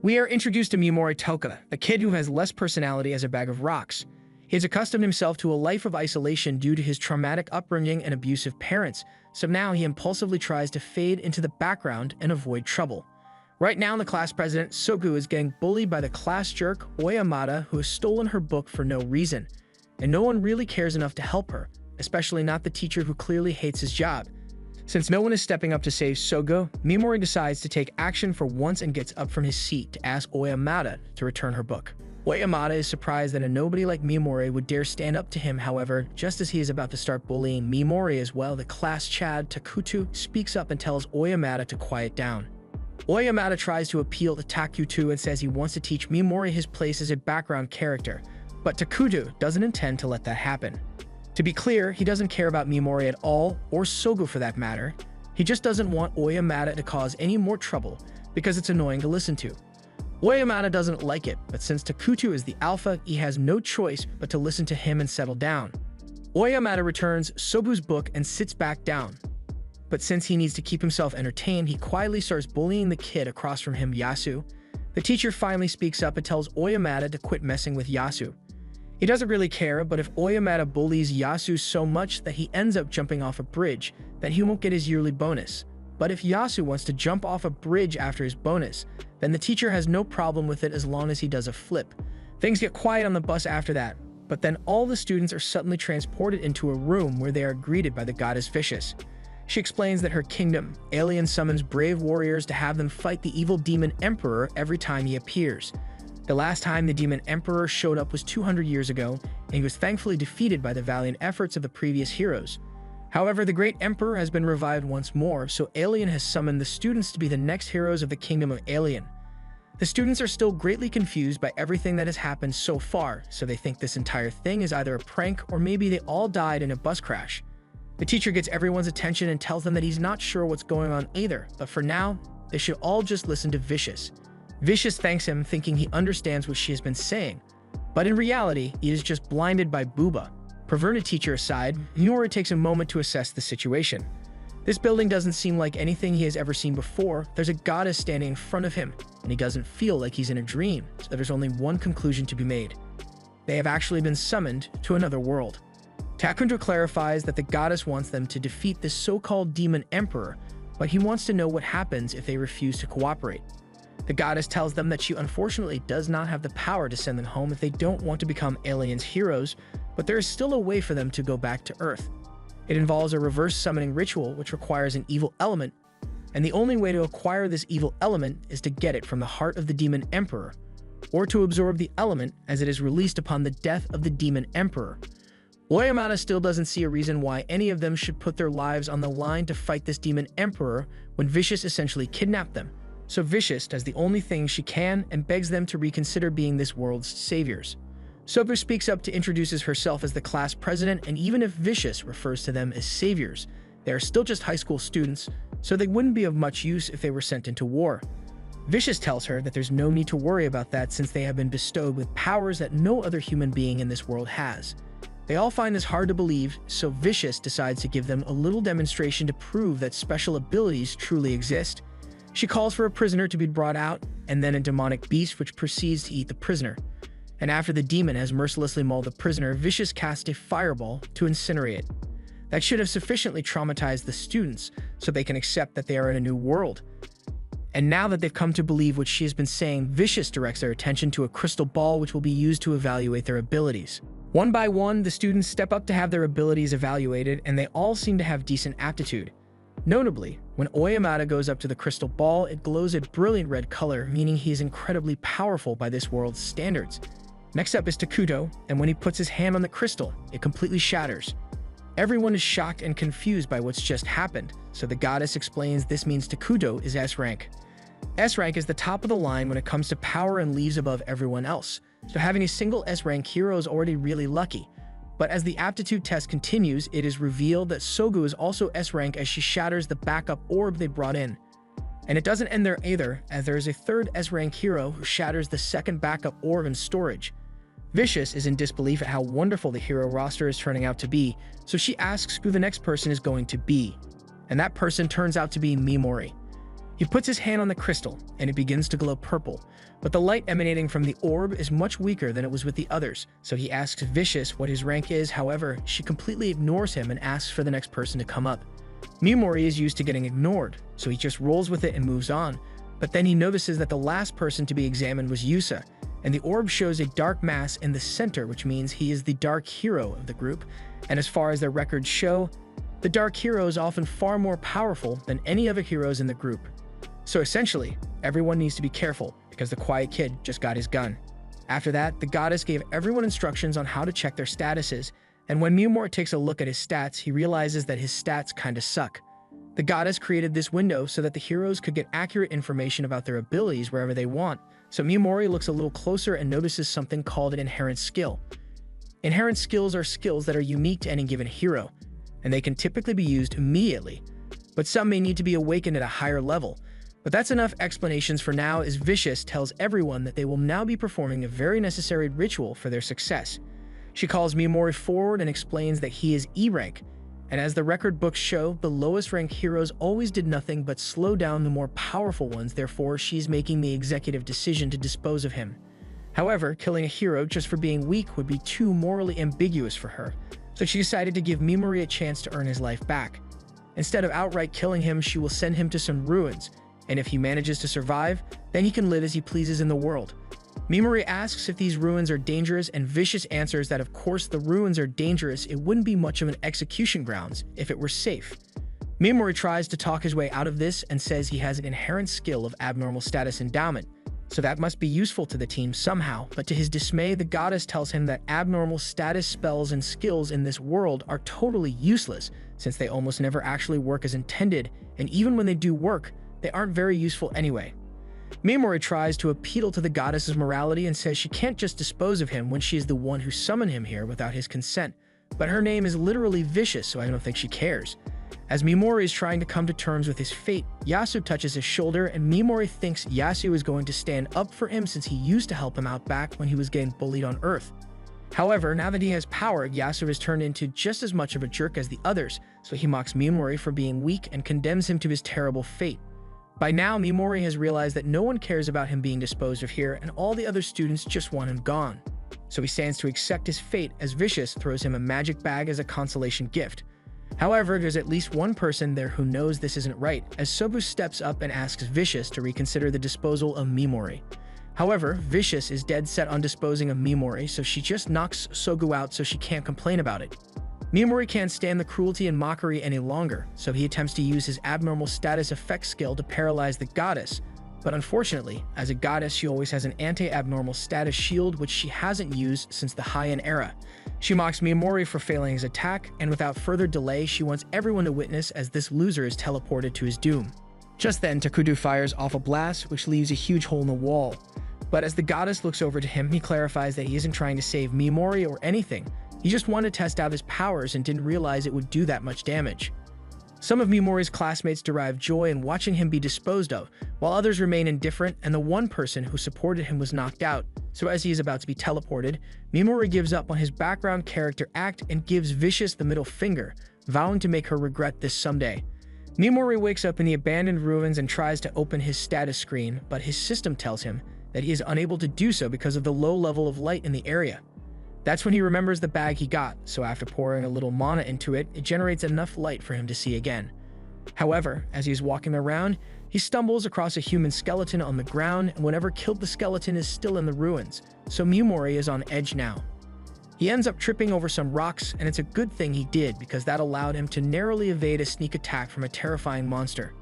We are introduced to Mimori Toka, the kid who has less personality as a bag of rocks. He has accustomed himself to a life of isolation due to his traumatic upbringing and abusive parents, so now he impulsively tries to fade into the background and avoid trouble. Right now, the class president, Soku, is getting bullied by the class jerk, Oyamada, who has stolen her book for no reason. And no one really cares enough to help her, especially not the teacher who clearly hates his job. Since no one is stepping up to save Sogo, Mimori decides to take action for once and gets up from his seat to ask Oyamada to return her book. Oyamada is surprised that a nobody like Mimori would dare stand up to him. However, just as he is about to start bullying Mimori as well, the class Chad Takutu speaks up and tells Oyamada to quiet down. Oyamada tries to appeal to Takutu and says he wants to teach Mimori his place as a background character, but Takutu doesn't intend to let that happen. To be clear, he doesn't care about Mimori at all, or Sogo for that matter. He just doesn't want Oyamada to cause any more trouble because it's annoying to listen to. Oyamada doesn't like it, but since Takutu is the alpha, he has no choice but to listen to him and settle down. Oyamada returns Sobu's book and sits back down. But since he needs to keep himself entertained, he quietly starts bullying the kid across from him, Yasu. The teacher finally speaks up and tells Oyamada to quit messing with Yasu. He doesn't really care, but if Oyamada bullies Yasu so much that he ends up jumping off a bridge, then he won't get his yearly bonus. But if Yasu wants to jump off a bridge after his bonus, then the teacher has no problem with it as long as he does a flip. Things get quiet on the bus after that, but then all the students are suddenly transported into a room where they are greeted by the goddess Vicious. She explains that her kingdom, Alien, summons brave warriors to have them fight the evil demon emperor every time he appears. The last time the demon emperor showed up was 200 years ago, and he was thankfully defeated by the valiant efforts of the previous heroes. However, the great emperor has been revived once more, so Alien has summoned the students to be the next heroes of the kingdom of Alien. The students are still greatly confused by everything that has happened so far, so they think this entire thing is either a prank or maybe they all died in a bus crash. The teacher gets everyone's attention and tells them that he's not sure what's going on either, but for now, they should all just listen to Vicious. Vicious thanks him, thinking he understands what she has been saying, but in reality, he is just blinded by Booba. Perverted teacher aside, Mimori takes a moment to assess the situation. This building doesn't seem like anything he has ever seen before. There's a goddess standing in front of him, and he doesn't feel like he's in a dream, so there's only one conclusion to be made. They have actually been summoned to another world. Takundo clarifies that the goddess wants them to defeat this so-called demon emperor, but he wants to know what happens if they refuse to cooperate. The goddess tells them that she unfortunately does not have the power to send them home if they don't want to become Alien's heroes, but there is still a way for them to go back to Earth. It involves a reverse summoning ritual which requires an evil element, and the only way to acquire this evil element is to get it from the heart of the demon emperor, or to absorb the element as it is released upon the death of the demon emperor. Oyamada still doesn't see a reason why any of them should put their lives on the line to fight this demon emperor when Vicious essentially kidnapped them. So Vicious does the only thing she can and begs them to reconsider being this world's saviors. Sobu speaks up to introduces herself as the class president, and even if Vicious refers to them as saviors, they are still just high school students, so they wouldn't be of much use if they were sent into war. Vicious tells her that there's no need to worry about that since they have been bestowed with powers that no other human being in this world has. They all find this hard to believe, so Vicious decides to give them a little demonstration to prove that special abilities truly exist. She calls for a prisoner to be brought out, and then a demonic beast which proceeds to eat the prisoner. And after the demon has mercilessly mauled the prisoner, Vicious casts a fireball to incinerate it. That should have sufficiently traumatized the students so they can accept that they are in a new world. And now that they've come to believe what she has been saying, Vicious directs their attention to a crystal ball which will be used to evaluate their abilities. One by one, the students step up to have their abilities evaluated, and they all seem to have decent aptitude. Notably, when Oyamada goes up to the crystal ball, it glows a brilliant red color, meaning he is incredibly powerful by this world's standards. Next up is Takuto, and when he puts his hand on the crystal, it completely shatters. Everyone is shocked and confused by what's just happened, so the goddess explains this means Takuto is S rank. S rank is the top of the line when it comes to power and leaves above everyone else, so having a single S rank hero is already really lucky. But as the aptitude test continues, it is revealed that Sogu is also S rank as she shatters the backup orb they brought in. And it doesn't end there either, as there is a third S rank hero who shatters the second backup orb in storage. Vicious is in disbelief at how wonderful the hero roster is turning out to be, so she asks who the next person is going to be. And that person turns out to be Mimori. He puts his hand on the crystal, and it begins to glow purple, but the light emanating from the orb is much weaker than it was with the others, so he asks Vicious what his rank is. However, she completely ignores him and asks for the next person to come up. Mimori is used to getting ignored, so he just rolls with it and moves on, but then he notices that the last person to be examined was Yusa, and the orb shows a dark mass in the center, which means he is the dark hero of the group, and as far as their records show, the dark hero is often far more powerful than any other heroes in the group. So essentially, everyone needs to be careful because the quiet kid just got his gun. After that, the goddess gave everyone instructions on how to check their statuses, and when Mimori takes a look at his stats, he realizes that his stats kinda suck. The goddess created this window so that the heroes could get accurate information about their abilities wherever they want, so Mimori looks a little closer and notices something called an inherent skill. Inherent skills are skills that are unique to any given hero, and they can typically be used immediately, but some may need to be awakened at a higher level. But that's enough explanations for now, as Vicious tells everyone that they will now be performing a very necessary ritual for their success. She calls Mimori forward and explains that he is E rank, and as the record books show, the lowest ranked heroes always did nothing but slow down the more powerful ones, therefore she's making the executive decision to dispose of him. However, killing a hero just for being weak would be too morally ambiguous for her, so she decided to give Mimori a chance to earn his life back. Instead of outright killing him, she will send him to some ruins, and if he manages to survive, then he can live as he pleases in the world. Mimori asks if these ruins are dangerous, and Vicious answers that of course the ruins are dangerous, it wouldn't be much of an execution grounds if it were safe. Mimori tries to talk his way out of this and says he has an inherent skill of abnormal status endowment, so that must be useful to the team somehow, but to his dismay, the goddess tells him that abnormal status spells and skills in this world are totally useless, since they almost never actually work as intended, and even when they do work, they aren't very useful anyway. Mimori tries to appeal to the goddess's morality and says she can't just dispose of him when she is the one who summoned him here without his consent, but her name is literally Vicious, so I don't think she cares. As Mimori is trying to come to terms with his fate, Yasu touches his shoulder, and Mimori thinks Yasu is going to stand up for him since he used to help him out back when he was getting bullied on Earth. However, now that he has power, Yasu has turned into just as much of a jerk as the others, so he mocks Mimori for being weak and condemns him to his terrible fate. By now, Mimori has realized that no one cares about him being disposed of here, and all the other students just want him gone. So he stands to accept his fate as Vicious throws him a magic bag as a consolation gift. However, there's at least one person there who knows this isn't right, as Sobu steps up and asks Vicious to reconsider the disposal of Mimori. However, Vicious is dead set on disposing of Mimori, so she just knocks Sogu out so she can't complain about it. Mimori can't stand the cruelty and mockery any longer, so he attempts to use his abnormal status effect skill to paralyze the goddess, but unfortunately, as a goddess she always has an anti-abnormal status shield which she hasn't used since the Heian era. She mocks Mimori for failing his attack, and without further delay she wants everyone to witness as this loser is teleported to his doom. Just then, Takudu fires off a blast which leaves a huge hole in the wall, but as the goddess looks over to him, he clarifies that he isn't trying to save Mimori or anything. He just wanted to test out his powers and didn't realize it would do that much damage. Some of Mimori's classmates derive joy in watching him be disposed of, while others remain indifferent, and the one person who supported him was knocked out, so as he is about to be teleported, Mimori gives up on his background character act and gives Vicious the middle finger, vowing to make her regret this someday. Mimori wakes up in the abandoned ruins and tries to open his status screen, but his system tells him that he is unable to do so because of the low level of light in the area. That's when he remembers the bag he got, so after pouring a little mana into it, it generates enough light for him to see again. However, as he is walking around, he stumbles across a human skeleton on the ground, and whatever killed the skeleton is still in the ruins, so Mimori is on edge now. He ends up tripping over some rocks, and it's a good thing he did because that allowed him to narrowly evade a sneak attack from a terrifying monster.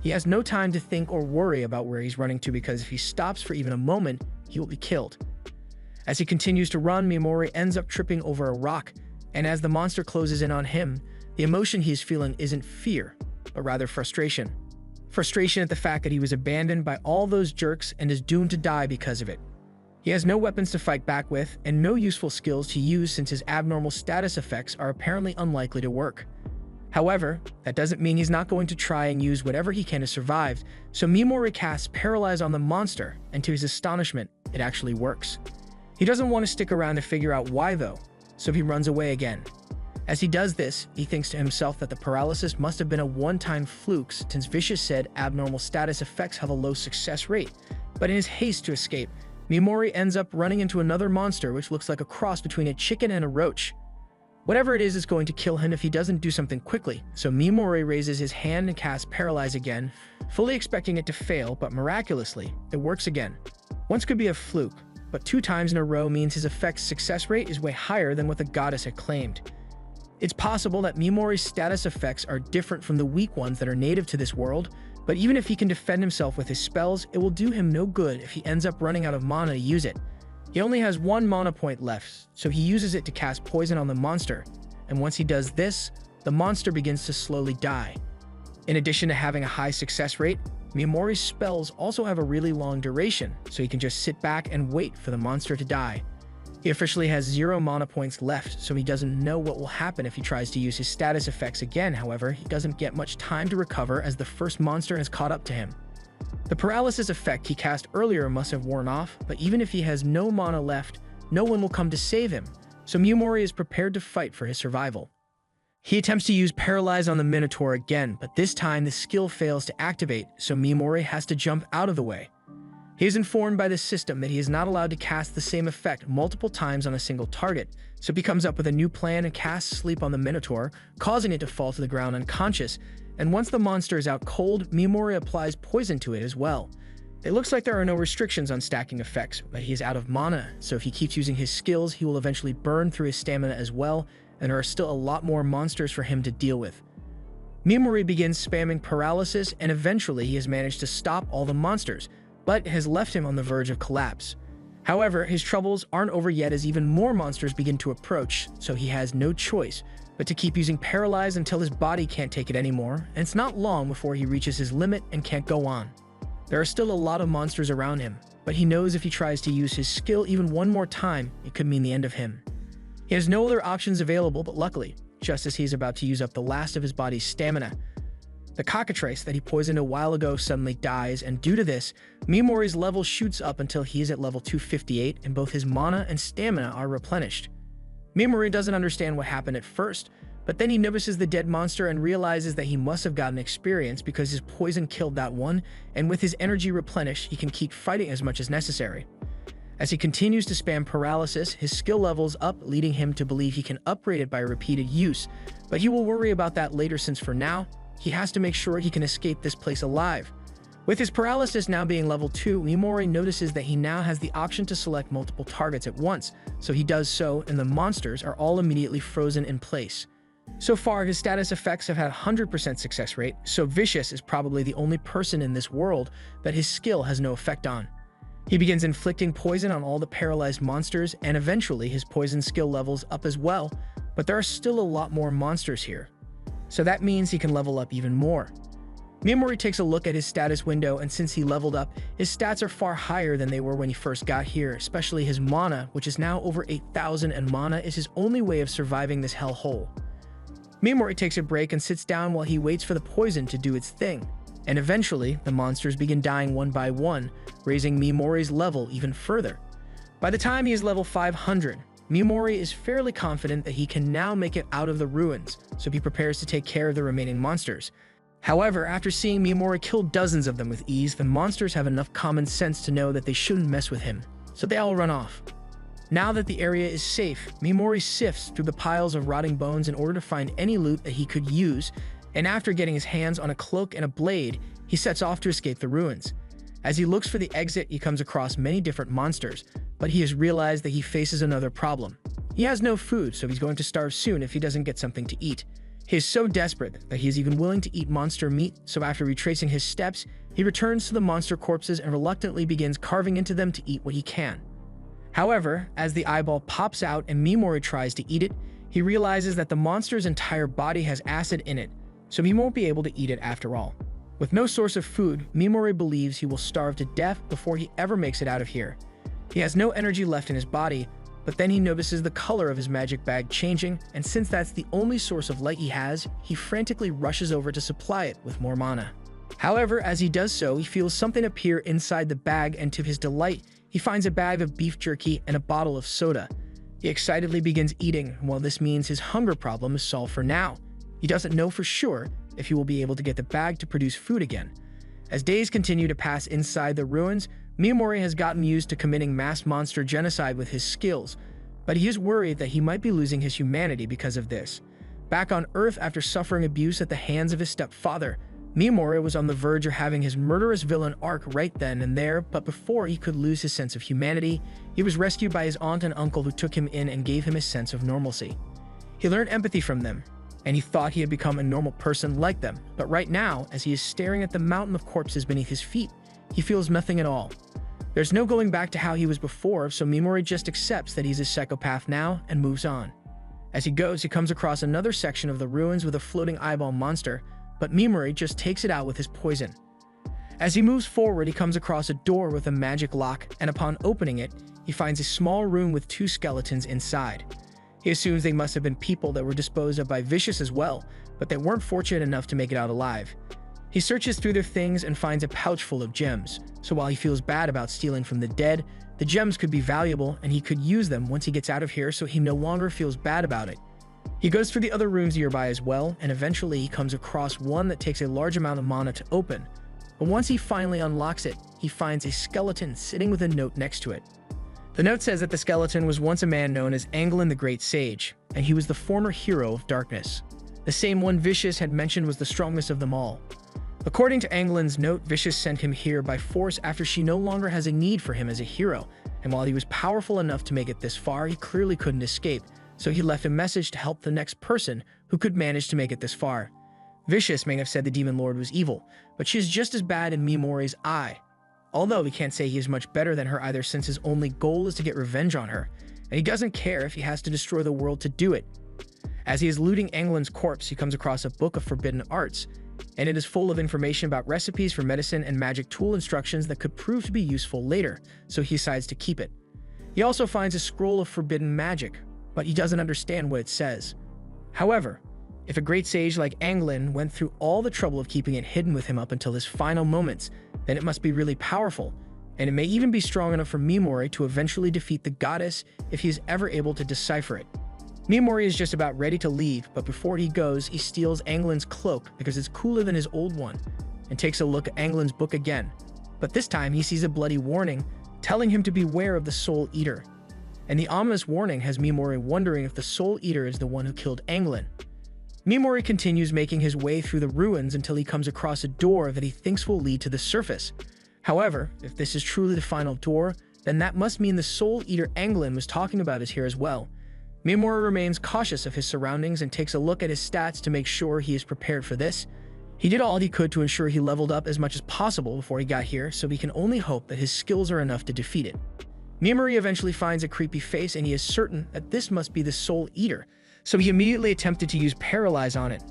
He has no time to think or worry about where he's running to because if he stops for even a moment, he will be killed. As he continues to run, Mimori ends up tripping over a rock, and as the monster closes in on him, the emotion he is feeling isn't fear, but rather frustration. Frustration at the fact that he was abandoned by all those jerks and is doomed to die because of it. He has no weapons to fight back with, and no useful skills to use since his abnormal status effects are apparently unlikely to work. However, that doesn't mean he's not going to try and use whatever he can to survive, so Mimori casts Paralyze on the monster, and to his astonishment, it actually works. He doesn't want to stick around to figure out why though, so he runs away again. As he does this, he thinks to himself that the paralysis must have been a one-time fluke, since Vicious said abnormal status effects have a low success rate. But in his haste to escape, Miyamori ends up running into another monster which looks like a cross between a chicken and a roach. Whatever it is going to kill him if he doesn't do something quickly, so Miyamori raises his hand and casts Paralyze again, fully expecting it to fail, but miraculously, it works again. Once could be a fluke, but 2 times in a row means his effect's success rate is way higher than what the goddess had claimed. It's possible that Miyamori's status effects are different from the weak ones that are native to this world, but even if he can defend himself with his spells, it will do him no good if he ends up running out of mana to use it. He only has 1 mana point left, so he uses it to cast poison on the monster, and once he does this, the monster begins to slowly die. In addition to having a high success rate, Miyamori's spells also have a really long duration, so he can just sit back and wait for the monster to die. He officially has 0 mana points left, so he doesn't know what will happen if he tries to use his status effects again. However, he doesn't get much time to recover as the first monster has caught up to him. The paralysis effect he cast earlier must have worn off, but even if he has no mana left, no one will come to save him, so Miyamori is prepared to fight for his survival. He attempts to use Paralyze on the Minotaur again, but this time the skill fails to activate, so Miyamori has to jump out of the way. He is informed by the system that he is not allowed to cast the same effect multiple times on a single target, so he comes up with a new plan and casts Sleep on the Minotaur, causing it to fall to the ground unconscious, and once the monster is out cold, Miyamori applies poison to it as well. It looks like there are no restrictions on stacking effects, but he is out of mana, so if he keeps using his skills, he will eventually burn through his stamina as well, and there are still a lot more monsters for him to deal with. Miyamori begins spamming paralysis, and eventually he has managed to stop all the monsters, but has left him on the verge of collapse. However, his troubles aren't over yet as even more monsters begin to approach, so he has no choice but to keep using Paralyze until his body can't take it anymore, and it's not long before he reaches his limit and can't go on. There are still a lot of monsters around him, but he knows if he tries to use his skill even one more time, it could mean the end of him. He has no other options available, but luckily, just as he's about to use up the last of his body's stamina, the cockatrice that he poisoned a while ago suddenly dies, and due to this, Miyamori's level shoots up until he is at level 258 and both his mana and stamina are replenished. Miyamori doesn't understand what happened at first, but then he notices the dead monster and realizes that he must have gotten experience because his poison killed that one, and with his energy replenished, he can keep fighting as much as necessary. As he continues to spam paralysis, his skill levels up, leading him to believe he can upgrade it by repeated use, but he will worry about that later since for now, he has to make sure he can escape this place alive. With his paralysis now being level 2, Miyamori notices that he now has the option to select multiple targets at once, so he does so, and the monsters are all immediately frozen in place. So far, his status effects have had 100% success rate, so Vicious is probably the only person in this world that his skill has no effect on. He begins inflicting poison on all the paralyzed monsters, and eventually his poison skill levels up as well, but there are still a lot more monsters here. So that means he can level up even more. Miyamori takes a look at his status window, and since he leveled up, his stats are far higher than they were when he first got here, especially his mana, which is now over 8,000, and mana is his only way of surviving this hellhole. Miyamori takes a break and sits down while he waits for the poison to do its thing, and eventually, the monsters begin dying one by one, raising Miyamori's level even further. By the time he is level 500, Miyamori is fairly confident that he can now make it out of the ruins, so he prepares to take care of the remaining monsters. However, after seeing Miyamori kill dozens of them with ease, the monsters have enough common sense to know that they shouldn't mess with him, so they all run off. Now that the area is safe, Miyamori sifts through the piles of rotting bones in order to find any loot that he could use, and after getting his hands on a cloak and a blade, he sets off to escape the ruins. As he looks for the exit, he comes across many different monsters, but he has realized that he faces another problem. He has no food, so he's going to starve soon if he doesn't get something to eat. He is so desperate that he is even willing to eat monster meat, so after retracing his steps, he returns to the monster corpses and reluctantly begins carving into them to eat what he can. However, as the eyeball pops out and Miyamori tries to eat it, he realizes that the monster's entire body has acid in it, so he won't be able to eat it after all. With no source of food, Miyamori believes he will starve to death before he ever makes it out of here. He has no energy left in his body, but then he notices the color of his magic bag changing, and since that's the only source of light he has, he frantically rushes over to supply it with more mana. However, as he does so, he feels something appear inside the bag, and to his delight, he finds a bag of beef jerky and a bottle of soda. He excitedly begins eating, and while this means his hunger problem is solved for now, he doesn't know for sure if he will be able to get the bag to produce food again. As days continue to pass inside the ruins, Miyamori has gotten used to committing mass monster genocide with his skills, but he is worried that he might be losing his humanity because of this. Back on Earth after suffering abuse at the hands of his stepfather, Miyamori was on the verge of having his murderous villain arc right then and there, but before he could lose his sense of humanity, he was rescued by his aunt and uncle who took him in and gave him a sense of normalcy. He learned empathy from them, and he thought he had become a normal person like them, but right now, as he is staring at the mountain of corpses beneath his feet, he feels nothing at all. There's no going back to how he was before, so Miyamori just accepts that he's a psychopath now and moves on. As he goes, he comes across another section of the ruins with a floating eyeball monster, but Miyamori just takes it out with his poison. As he moves forward, he comes across a door with a magic lock, and upon opening it, he finds a small room with 2 skeletons inside. He assumes they must have been people that were disposed of by Vicious as well, but they weren't fortunate enough to make it out alive. He searches through their things and finds a pouch full of gems, so while he feels bad about stealing from the dead, the gems could be valuable and he could use them once he gets out of here, so he no longer feels bad about it. He goes through the other rooms nearby as well, and eventually he comes across one that takes a large amount of mana to open. But once he finally unlocks it, he finds a skeleton sitting with a note next to it. The note says that the skeleton was once a man known as Anglin the Great Sage, and he was the former hero of darkness. The same one Vicious had mentioned was the strongest of them all. According to Anglin's note, Vicious sent him here by force after she no longer has a need for him as a hero, and while he was powerful enough to make it this far, he clearly couldn't escape, so he left a message to help the next person who could manage to make it this far. Vicious may have said the Demon Lord was evil, but she is just as bad in Miyamori's eye. Although we can't say he is much better than her either, since his only goal is to get revenge on her, and he doesn't care if he has to destroy the world to do it. As he is looting Anglin's corpse, he comes across a book of forbidden arts, and it is full of information about recipes for medicine and magic tool instructions that could prove to be useful later, so he decides to keep it. He also finds a scroll of forbidden magic, but he doesn't understand what it says. However, if a great sage like Anglin went through all the trouble of keeping it hidden with him up until his final moments, then it must be really powerful, and it may even be strong enough for Miyamori to eventually defeat the goddess if he is ever able to decipher it. Miyamori is just about ready to leave, but before he goes, he steals Anglin's cloak because it's cooler than his old one, and takes a look at Anglin's book again. But this time he sees a bloody warning telling him to beware of the Soul Eater. And the ominous warning has Miyamori wondering if the Soul Eater is the one who killed Anglin. Miyamori continues making his way through the ruins until he comes across a door that he thinks will lead to the surface. However, if this is truly the final door, then that must mean the Soul Eater Anglin was talking about is here as well. Miyamori remains cautious of his surroundings and takes a look at his stats to make sure he is prepared for this. He did all he could to ensure he leveled up as much as possible before he got here, so he can only hope that his skills are enough to defeat it. Miyamori eventually finds a creepy face, and he is certain that this must be the Soul Eater, so he immediately attempted to use Paralyze on it.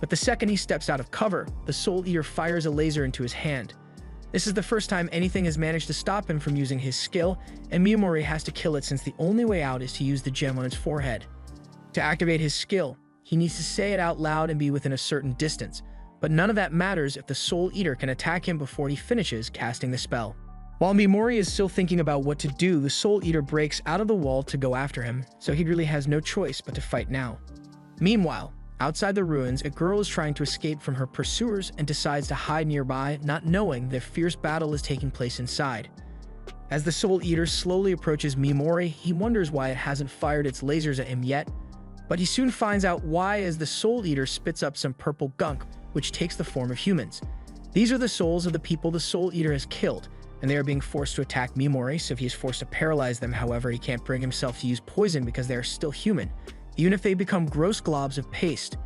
But the second he steps out of cover, the Soul Eater fires a laser into his hand. This is the first time anything has managed to stop him from using his skill, and Miyamori has to kill it since the only way out is to use the gem on its forehead. To activate his skill, he needs to say it out loud and be within a certain distance, but none of that matters if the Soul Eater can attack him before he finishes casting the spell. While Miyamori is still thinking about what to do, the Soul Eater breaks out of the wall to go after him, so he really has no choice but to fight now. Meanwhile, outside the ruins, a girl is trying to escape from her pursuers and decides to hide nearby, not knowing that a fierce battle is taking place inside. As the Soul Eater slowly approaches Miyamori, he wonders why it hasn't fired its lasers at him yet, but he soon finds out why as the Soul Eater spits up some purple gunk, which takes the form of humans. These are the souls of the people the Soul Eater has killed, and they are being forced to attack Miyamori, so if he is forced to paralyze them. However, he can't bring himself to use poison because they are still human, even if they become gross globs of paste.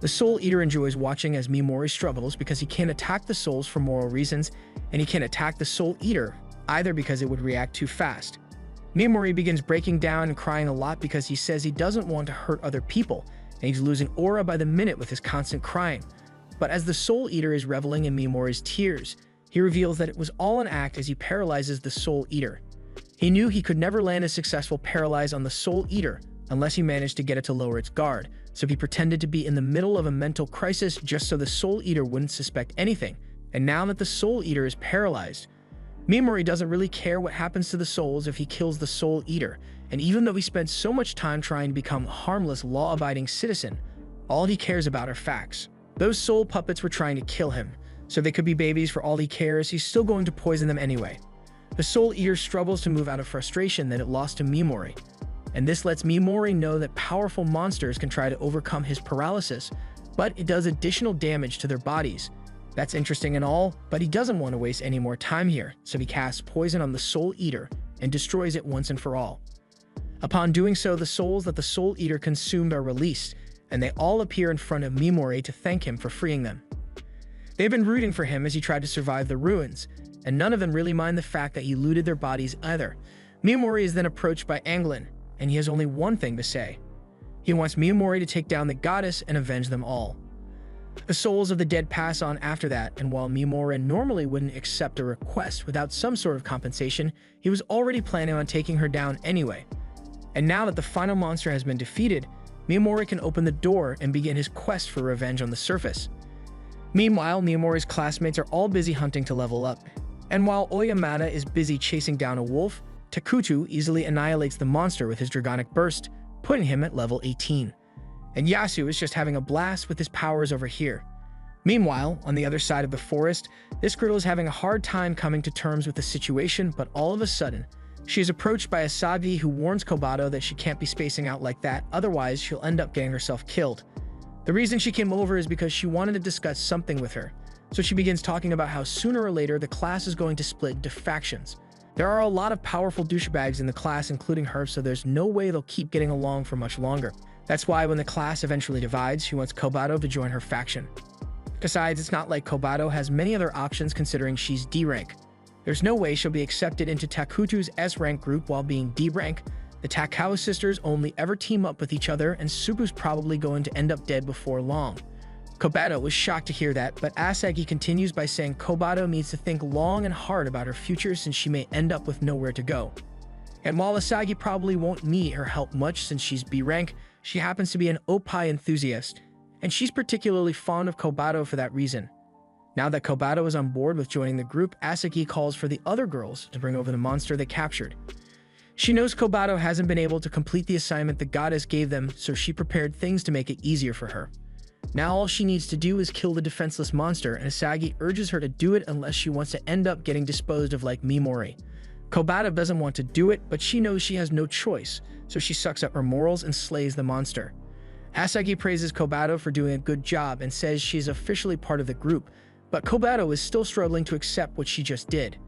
The Soul Eater enjoys watching as Miyamori struggles because he can't attack the souls for moral reasons, and he can't attack the Soul Eater either because it would react too fast. Miyamori begins breaking down and crying a lot because he says he doesn't want to hurt other people, and he's losing aura by the minute with his constant crying. But as the Soul Eater is reveling in Miyamori's tears, he reveals that it was all an act as he paralyzes the Soul Eater. He knew he could never land a successful paralyze on the Soul Eater unless he managed to get it to lower its guard, so he pretended to be in the middle of a mental crisis just so the Soul Eater wouldn't suspect anything. And now that the Soul Eater is paralyzed, Mimori doesn't really care what happens to the souls if he kills the Soul Eater, and even though he spent so much time trying to become a harmless, law-abiding citizen, all he cares about are facts. Those soul puppets were trying to kill him, so they could be babies for all he cares. He's still going to poison them anyway. The Soul Eater struggles to move out of frustration that it lost to Mimori, and this lets Mimori know that powerful monsters can try to overcome his paralysis, but it does additional damage to their bodies. That's interesting and all, but he doesn't want to waste any more time here, so he casts poison on the Soul Eater and destroys it once and for all. Upon doing so, the souls that the Soul Eater consumed are released, and they all appear in front of Mimori to thank him for freeing them. They've been rooting for him as he tried to survive the ruins, and none of them really mind the fact that he looted their bodies either. Mimori is then approached by Anglin, and he has only one thing to say. He wants Mimori to take down the goddess and avenge them all. The souls of the dead pass on after that, and while Mimori normally wouldn't accept a request without some sort of compensation, he was already planning on taking her down anyway. And now that the final monster has been defeated, Mimori can open the door and begin his quest for revenge on the surface. Meanwhile, Mimori's classmates are all busy hunting to level up, and while Oyamada is busy chasing down a wolf, Takutu easily annihilates the monster with his Dragonic Burst, putting him at level 18. And Yasu is just having a blast with his powers over here. Meanwhile, on the other side of the forest, this girl is having a hard time coming to terms with the situation, but all of a sudden, she is approached by Asagi, who warns Kobato that she can't be spacing out like that, otherwise she'll end up getting herself killed. The reason she came over is because she wanted to discuss something with her, so she begins talking about how sooner or later the class is going to split into factions. There are a lot of powerful douchebags in the class, including her, so there's no way they'll keep getting along for much longer. That's why when the class eventually divides, she wants Kobato to join her faction. Besides, it's not like Kobato has many other options considering she's D rank. There's no way she'll be accepted into Takutu's S rank group while being D rank. The Takao sisters only ever team up with each other, and Subu's probably going to end up dead before long. Kobato was shocked to hear that, but Asagi continues by saying Kobato needs to think long and hard about her future since she may end up with nowhere to go. And while Asagi probably won't need her help much since she's B rank, she happens to be an Oppai enthusiast, and she's particularly fond of Kobato for that reason. Now that Kobato is on board with joining the group, Asagi calls for the other girls to bring over the monster they captured. She knows Kobato hasn't been able to complete the assignment the goddess gave them, so she prepared things to make it easier for her. Now all she needs to do is kill the defenseless monster, and Asagi urges her to do it unless she wants to end up getting disposed of like Mimori. Kobato doesn't want to do it, but she knows she has no choice, so she sucks up her morals and slays the monster. Asagi praises Kobato for doing a good job and says she is officially part of the group, but Kobato is still struggling to accept what she just did.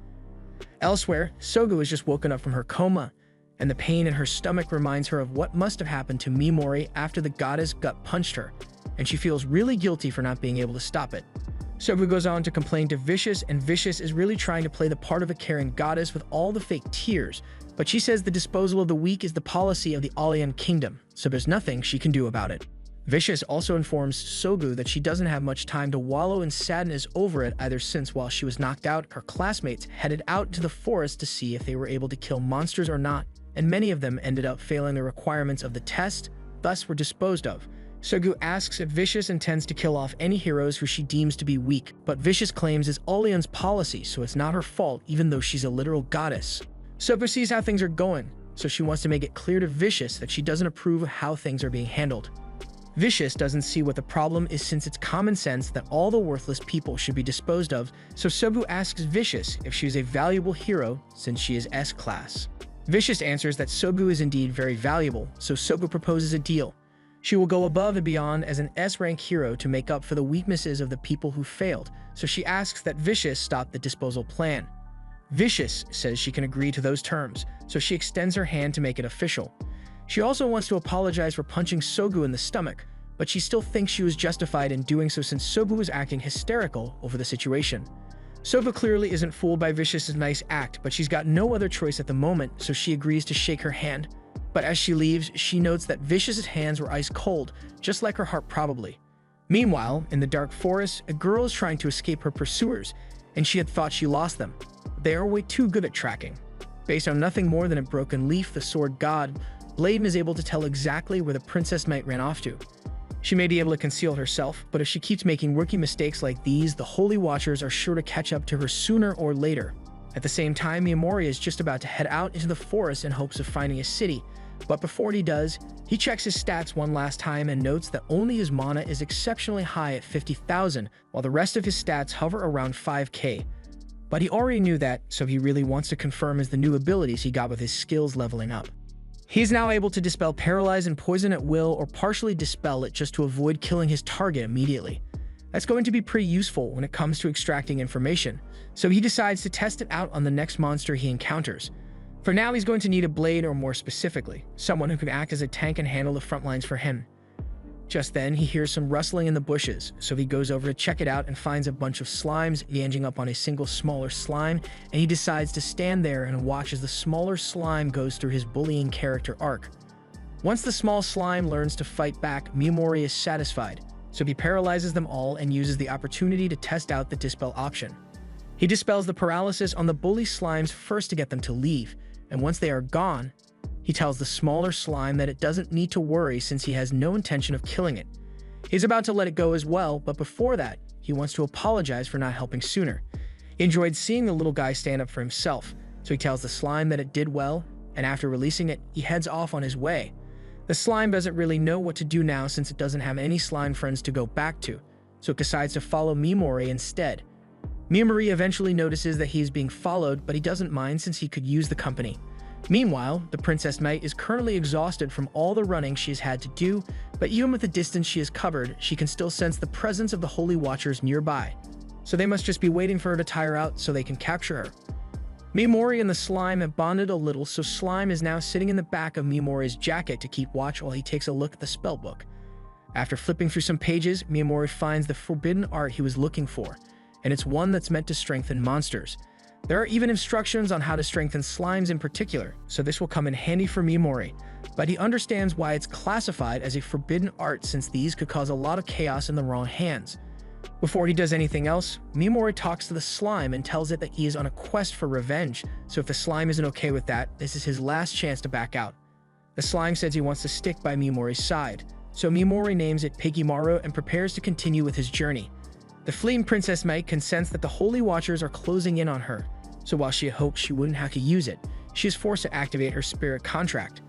Elsewhere, Sogu has just woken up from her coma, and the pain in her stomach reminds her of what must have happened to Mimori after the goddess gut punched her, and she feels really guilty for not being able to stop it. Sogu goes on to complain to Vicious, and Vicious is really trying to play the part of a caring goddess with all the fake tears, but she says the disposal of the weak is the policy of the Alien Kingdom, so there's nothing she can do about it. Vicious also informs Sogu that she doesn't have much time to wallow in sadness over it either, since while she was knocked out, her classmates headed out to the forest to see if they were able to kill monsters or not, and many of them ended up failing the requirements of the test, thus were disposed of. Sogu asks if Vicious intends to kill off any heroes who she deems to be weak, but Vicious claims it's Allian's policy, so it's not her fault even though she's a literal goddess. Sogu sees how things are going, so she wants to make it clear to Vicious that she doesn't approve of how things are being handled. Vicious doesn't see what the problem is since it's common sense that all the worthless people should be disposed of, so Sogu asks Vicious if she's a valuable hero since she is S-class. Vicious answers that Sogu is indeed very valuable, so Sogu proposes a deal. She will go above and beyond as an S-rank hero to make up for the weaknesses of the people who failed, so she asks that Vicious stop the disposal plan. Vicious says she can agree to those terms, so she extends her hand to make it official. She also wants to apologize for punching Sogu in the stomach, but she still thinks she was justified in doing so since Sogu was acting hysterical over the situation. Sogu clearly isn't fooled by Vicious's nice act, but she's got no other choice at the moment, so she agrees to shake her hand. But as she leaves, she notes that Vicious's hands were ice cold, just like her heart probably. Meanwhile, in the dark forest, a girl is trying to escape her pursuers, and she had thought she lost them. They are way too good at tracking. Based on nothing more than a broken leaf, the sword god, Bladen is able to tell exactly where the Princess Knight ran off to. She may be able to conceal herself, but if she keeps making rookie mistakes like these, the Holy Watchers are sure to catch up to her sooner or later. At the same time, Miyamori is just about to head out into the forest in hopes of finding a city, but before he does, he checks his stats one last time and notes that only his mana is exceptionally high at 50,000, while the rest of his stats hover around 5k. But he already knew that, so he really wants to confirm the new abilities he got with his skills leveling up. He is now able to dispel paralyze and poison at will or partially dispel it just to avoid killing his target immediately. That's going to be pretty useful when it comes to extracting information, so he decides to test it out on the next monster he encounters. For now, he's going to need a blade, or more specifically, someone who can act as a tank and handle the front lines for him. Just then, he hears some rustling in the bushes, so he goes over to check it out and finds a bunch of slimes ganging up on a single smaller slime, and he decides to stand there and watch as the smaller slime goes through his bullying character arc. Once the small slime learns to fight back, Miyamori is satisfied, so he paralyzes them all and uses the opportunity to test out the dispel option. He dispels the paralysis on the bully slimes first to get them to leave, and once they are gone, he tells the smaller slime that it doesn't need to worry since he has no intention of killing it. He's about to let it go as well, but before that, he wants to apologize for not helping sooner. He enjoyed seeing the little guy stand up for himself, so he tells the slime that it did well, and after releasing it, he heads off on his way. The slime doesn't really know what to do now since it doesn't have any slime friends to go back to, so it decides to follow Miyamori instead. Miyamori eventually notices that he is being followed, but he doesn't mind since he could use the company. Meanwhile, the Princess Knight is currently exhausted from all the running she has had to do, but even with the distance she has covered, she can still sense the presence of the Holy Watchers nearby. So they must just be waiting for her to tire out so they can capture her. Miyamori and the slime have bonded a little, so Slime is now sitting in the back of Miyamori's jacket to keep watch while he takes a look at the spellbook. After flipping through some pages, Miyamori finds the forbidden art he was looking for, and it's one that's meant to strengthen monsters. There are even instructions on how to strengthen slimes in particular, so this will come in handy for Miyamori, but he understands why it's classified as a forbidden art since these could cause a lot of chaos in the wrong hands. Before he does anything else, Miyamori talks to the slime and tells it that he is on a quest for revenge, so if the slime isn't okay with that, this is his last chance to back out. The slime says he wants to stick by Miyamori's side, so Miyamori names it Pigimaru and prepares to continue with his journey. The fleeing Princess Knight can sense that the Holy Watchers are closing in on her, so while she hopes she wouldn't have to use it, she is forced to activate her spirit contract.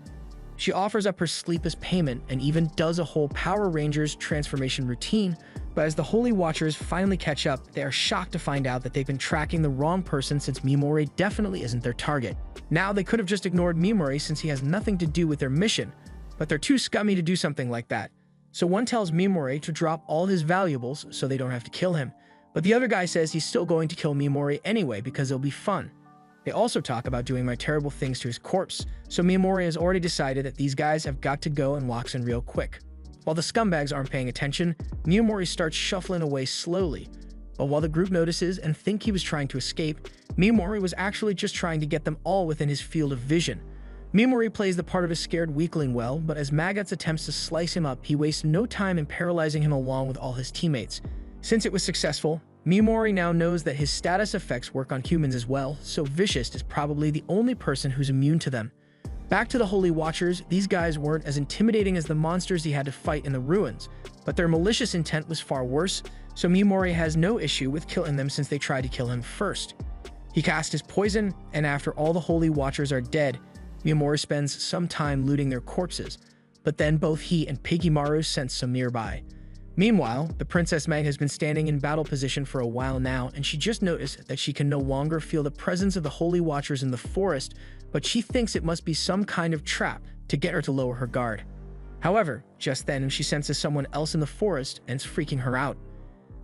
She offers up her sleep as payment and even does a whole Power Rangers transformation routine, but as the Holy Watchers finally catch up, they are shocked to find out that they've been tracking the wrong person since Miyamori definitely isn't their target. Now they could have just ignored Miyamori since he has nothing to do with their mission, but they're too scummy to do something like that. So one tells Miyamori to drop all his valuables so they don't have to kill him, but the other guy says he's still going to kill Miyamori anyway because it'll be fun. They also talk about doing my terrible things to his corpse, so Miyamori has already decided that these guys have got to go and walks in real quick. While the scumbags aren't paying attention, Miyamori starts shuffling away slowly, but while the group notices and think he was trying to escape, Miyamori was actually just trying to get them all within his field of vision. Miyamori plays the part of a scared weakling well, but as Maggots attempts to slice him up, he wastes no time in paralyzing him along with all his teammates. Since it was successful, Miyamori now knows that his status effects work on humans as well, so Vicious is probably the only person who's immune to them. Back to the Holy Watchers, these guys weren't as intimidating as the monsters he had to fight in the ruins, but their malicious intent was far worse, so Miyamori has no issue with killing them since they tried to kill him first. He casts his poison, and after all the Holy Watchers are dead, Miyamori spends some time looting their corpses, but then both he and Pigimaru sense some nearby. Meanwhile, the Princess Knight has been standing in battle position for a while now, and she just noticed that she can no longer feel the presence of the Holy Watchers in the forest, but she thinks it must be some kind of trap to get her to lower her guard. However, just then she senses someone else in the forest and it's freaking her out.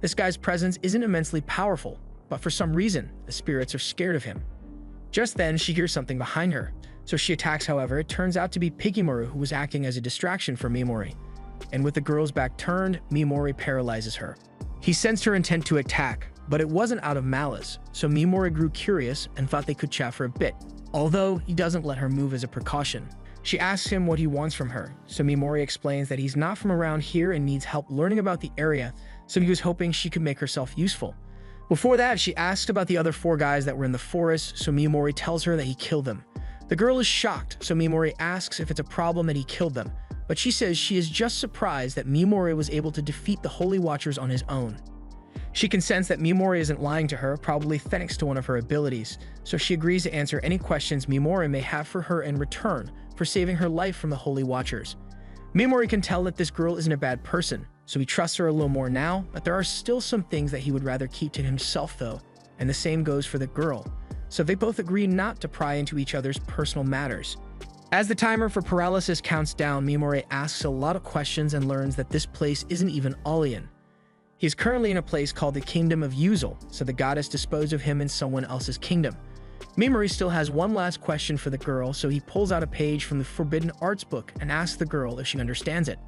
This guy's presence isn't immensely powerful, but for some reason, the spirits are scared of him. Just then, she hears something behind her, so she attacks. However, it turns out to be Pigimaru, who was acting as a distraction for Miyamori. And with the girl's back turned, Miyamori paralyzes her. He sensed her intent to attack, but it wasn't out of malice, so Miyamori grew curious and thought they could chat for a bit, although he doesn't let her move as a precaution. She asks him what he wants from her, so Miyamori explains that he's not from around here and needs help learning about the area, so he was hoping she could make herself useful. Before that, she asks about the other 4 guys that were in the forest, so Miyamori tells her that he killed them. The girl is shocked, so Miyamori asks if it's a problem that he killed them, but she says she is just surprised that Miyamori was able to defeat the Holy Watchers on his own. She can sense that Mimori isn't lying to her, probably thanks to one of her abilities, so she agrees to answer any questions Mimori may have for her in return for saving her life from the Holy Watchers. Mimori can tell that this girl isn't a bad person, so he trusts her a little more now, but there are still some things that he would rather keep to himself though, and the same goes for the girl, so they both agree not to pry into each other's personal matters. As the timer for paralysis counts down, Mimori asks a lot of questions and learns that this place isn't even Alien. He is currently in a place called the Kingdom of Yuzul, so the goddess disposed of him in someone else's kingdom. Mimori still has one last question for the girl, so he pulls out a page from the Forbidden Arts book and asks the girl if she understands it.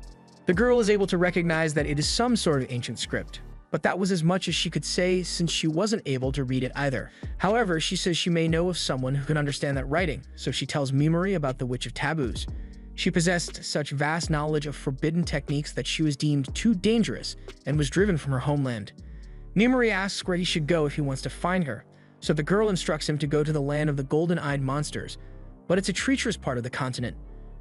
The girl is able to recognize that it is some sort of ancient script, but that was as much as she could say since she wasn't able to read it either. However, she says she may know of someone who can understand that writing, so she tells Mimori about the Witch of Taboos. She possessed such vast knowledge of forbidden techniques that she was deemed too dangerous and was driven from her homeland. Mimori asks where he should go if he wants to find her, so the girl instructs him to go to the land of the golden-eyed monsters, but it's a treacherous part of the continent.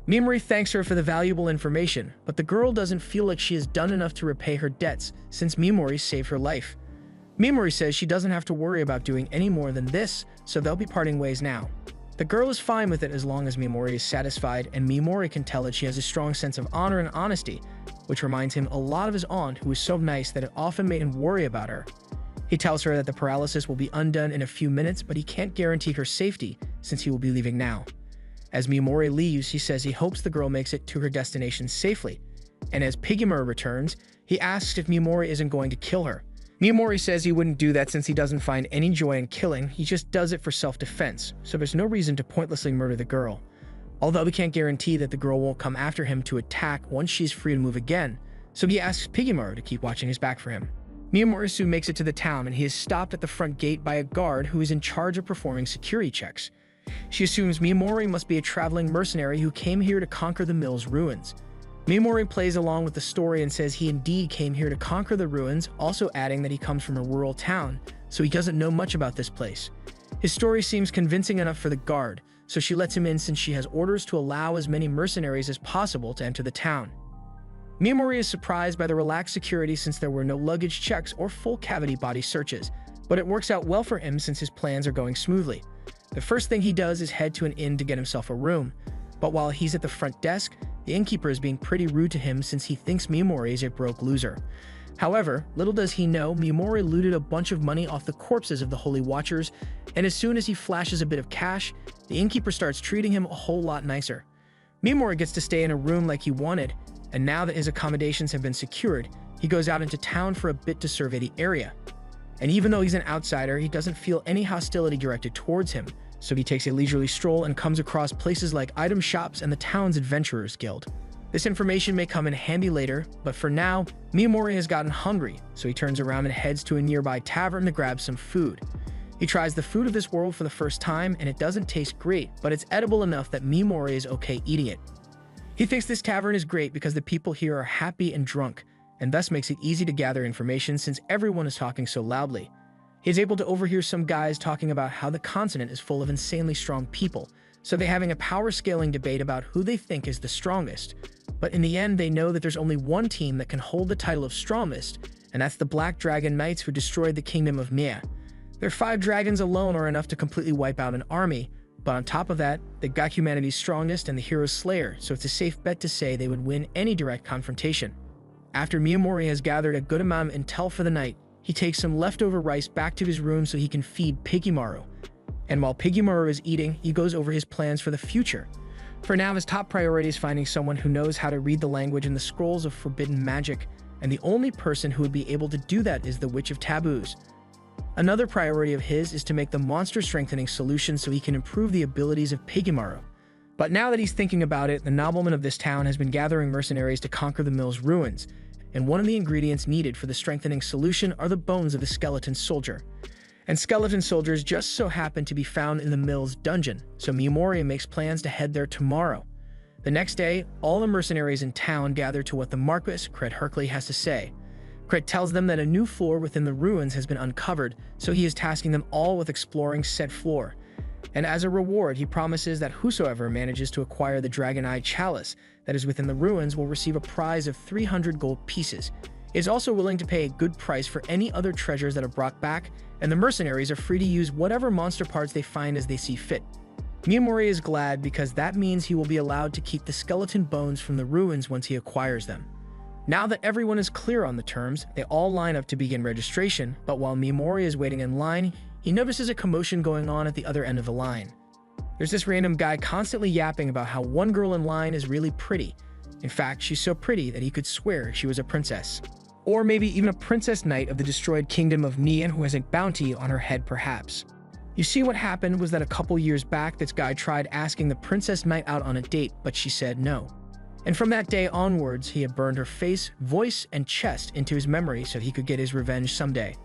Mimori thanks her for the valuable information, but the girl doesn't feel like she has done enough to repay her debts since Mimori saved her life. Mimori says she doesn't have to worry about doing any more than this, so they'll be parting ways now. The girl is fine with it as long as Mimori is satisfied, and Mimori can tell that she has a strong sense of honor and honesty, which reminds him a lot of his aunt, who was so nice that it often made him worry about her. He tells her that the paralysis will be undone in a few minutes, but he can't guarantee her safety since he will be leaving now. As Mimori leaves, he says he hopes the girl makes it to her destination safely, and as Pigimura returns, he asks if Mimori isn't going to kill her. Mimori says he wouldn't do that since he doesn't find any joy in killing, he just does it for self-defense, so there's no reason to pointlessly murder the girl. Although he can't guarantee that the girl won't come after him to attack once she's free to move again, so he asks Pigimura to keep watching his back for him. Mimori soon makes it to the town and he is stopped at the front gate by a guard who is in charge of performing security checks. She assumes Mimori must be a traveling mercenary who came here to conquer the mill's ruins. Mimori plays along with the story and says he indeed came here to conquer the ruins, also adding that he comes from a rural town, so he doesn't know much about this place. His story seems convincing enough for the guard, so she lets him in since she has orders to allow as many mercenaries as possible to enter the town. Mimori is surprised by the relaxed security since there were no luggage checks or full cavity body searches, but it works out well for him since his plans are going smoothly. The first thing he does is head to an inn to get himself a room, but while he's at the front desk, the innkeeper is being pretty rude to him since he thinks Mimori is a broke loser. However, little does he know, Mimori looted a bunch of money off the corpses of the Holy Watchers, and as soon as he flashes a bit of cash, the innkeeper starts treating him a whole lot nicer. Mimori gets to stay in a room like he wanted, and now that his accommodations have been secured, he goes out into town for a bit to survey the area. And even though he's an outsider, he doesn't feel any hostility directed towards him, so he takes a leisurely stroll and comes across places like item shops and the town's Adventurers Guild. This information may come in handy later, but for now, Mimori has gotten hungry, so he turns around and heads to a nearby tavern to grab some food. He tries the food of this world for the first time, and it doesn't taste great, but it's edible enough that Mimori is okay eating it. He thinks this tavern is great because the people here are happy and drunk, and thus makes it easy to gather information since everyone is talking so loudly. He is able to overhear some guys talking about how the continent is full of insanely strong people, so they're having a power-scaling debate about who they think is the strongest. But in the end, they know that there's only one team that can hold the title of strongest, and that's the Black Dragon Knights who destroyed the kingdom of Mia. Their 5 dragons alone are enough to completely wipe out an army, but on top of that, they've got humanity's strongest and the hero's slayer, so it's a safe bet to say they would win any direct confrontation. After Mimori has gathered a good amount of intel for the night, he takes some leftover rice back to his room so he can feed Pigimura. And while Pigimura is eating, he goes over his plans for the future. For now, his top priority is finding someone who knows how to read the language and the scrolls of forbidden magic, and the only person who would be able to do that is the Witch of Taboos. Another priority of his is to make the monster strengthening solution so he can improve the abilities of Pigimura. But now that he's thinking about it, the nobleman of this town has been gathering mercenaries to conquer the mill's ruins, and one of the ingredients needed for the strengthening solution are the bones of a skeleton soldier. And skeleton soldiers just so happen to be found in the mill's dungeon, so Mimori makes plans to head there tomorrow. The next day, all the mercenaries in town gather to what the Marquis, Cred Hercley, has to say. Cred tells them that a new floor within the ruins has been uncovered, so he is tasking them all with exploring said floor. And as a reward, he promises that whosoever manages to acquire the Dragon Eye Chalice that is within the ruins will receive a prize of 300 gold pieces. He is also willing to pay a good price for any other treasures that are brought back, and the mercenaries are free to use whatever monster parts they find as they see fit. Miyamori is glad because that means he will be allowed to keep the skeleton bones from the ruins once he acquires them. Now that everyone is clear on the terms, they all line up to begin registration, but while Miyamori is waiting in line, he notices a commotion going on at the other end of the line. There's this random guy constantly yapping about how one girl in line is really pretty. In fact, she's so pretty that he could swear she was a princess. Or maybe even a princess knight of the destroyed kingdom of Nian who has a bounty on her head perhaps. You see, what happened was that a couple years back, this guy tried asking the princess knight out on a date, but she said no. And from that day onwards, he had burned her face, voice, and chest into his memory so he could get his revenge someday.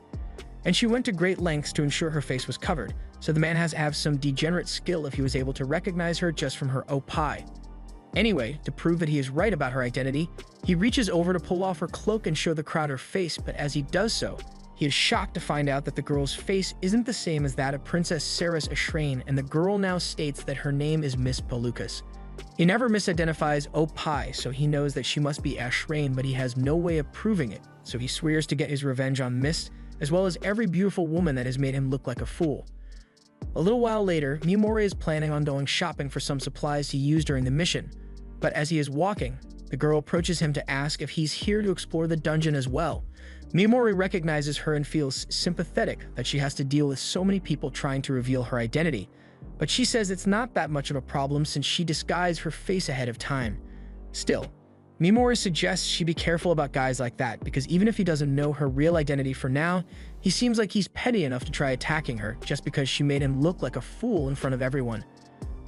And she went to great lengths to ensure her face was covered, so the man has to have some degenerate skill if he was able to recognize her just from her opie. Anyway, to prove that he is right about her identity, he reaches over to pull off her cloak and show the crowd her face, but as he does so, he is shocked to find out that the girl's face isn't the same as that of Princess Saris Ashrain, and the girl now states that her name is Miss Pelucas. He never misidentifies Opie, so he knows that she must be Ashrain, but he has no way of proving it, so he swears to get his revenge on Mist, as well as every beautiful woman that has made him look like a fool. A little while later, Miyamori is planning on going shopping for some supplies to use during the mission, but as he is walking, the girl approaches him to ask if he's here to explore the dungeon as well. Miyamori recognizes her and feels sympathetic that she has to deal with so many people trying to reveal her identity, but she says it's not that much of a problem since she disguised her face ahead of time. Still, Miyamori suggests she be careful about guys like that because even if he doesn't know her real identity for now, he seems like he's petty enough to try attacking her just because she made him look like a fool in front of everyone.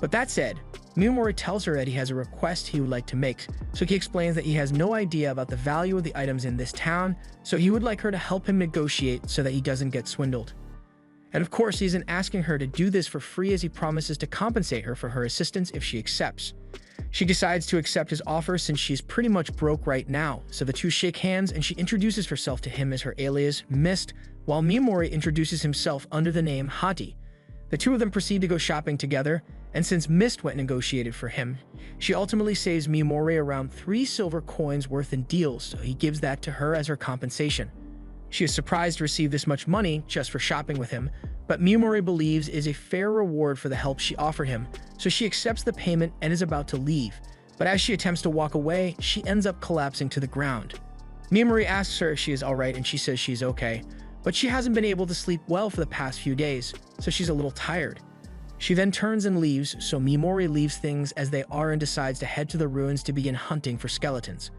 But that said, Miyamori tells her that he has a request he would like to make, so he explains that he has no idea about the value of the items in this town, so he would like her to help him negotiate so that he doesn't get swindled. And of course, he isn't asking her to do this for free as he promises to compensate her for her assistance if she accepts. She decides to accept his offer since she's pretty much broke right now, so the two shake hands and she introduces herself to him as her alias, Mist, while Miyamori introduces himself under the name Hati. The two of them proceed to go shopping together, and since Mist went negotiated for him, she ultimately saves Miyamori around 3 silver coins worth in deals, so he gives that to her as her compensation. She is surprised to receive this much money just for shopping with him, but Miyamori believes it is a fair reward for the help she offered him, so she accepts the payment and is about to leave. But as she attempts to walk away, she ends up collapsing to the ground. Miyamori asks her if she is alright and she says she's okay, but she hasn't been able to sleep well for the past few days, so she's a little tired. She then turns and leaves, so Miyamori leaves things as they are and decides to head to the ruins to begin hunting for skeletons.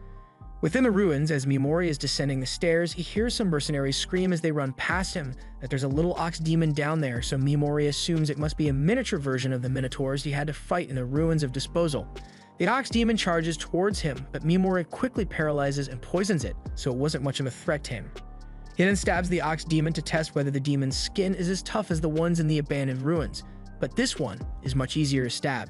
Within the ruins, as Miyamori is descending the stairs, he hears some mercenaries scream as they run past him that there's a little ox demon down there, so Miyamori assumes it must be a miniature version of the minotaurs he had to fight in the ruins of Disposal. The ox demon charges towards him, but Miyamori quickly paralyzes and poisons it, so it wasn't much of a threat to him. He then stabs the ox demon to test whether the demon's skin is as tough as the ones in the abandoned ruins, but this one is much easier to stab.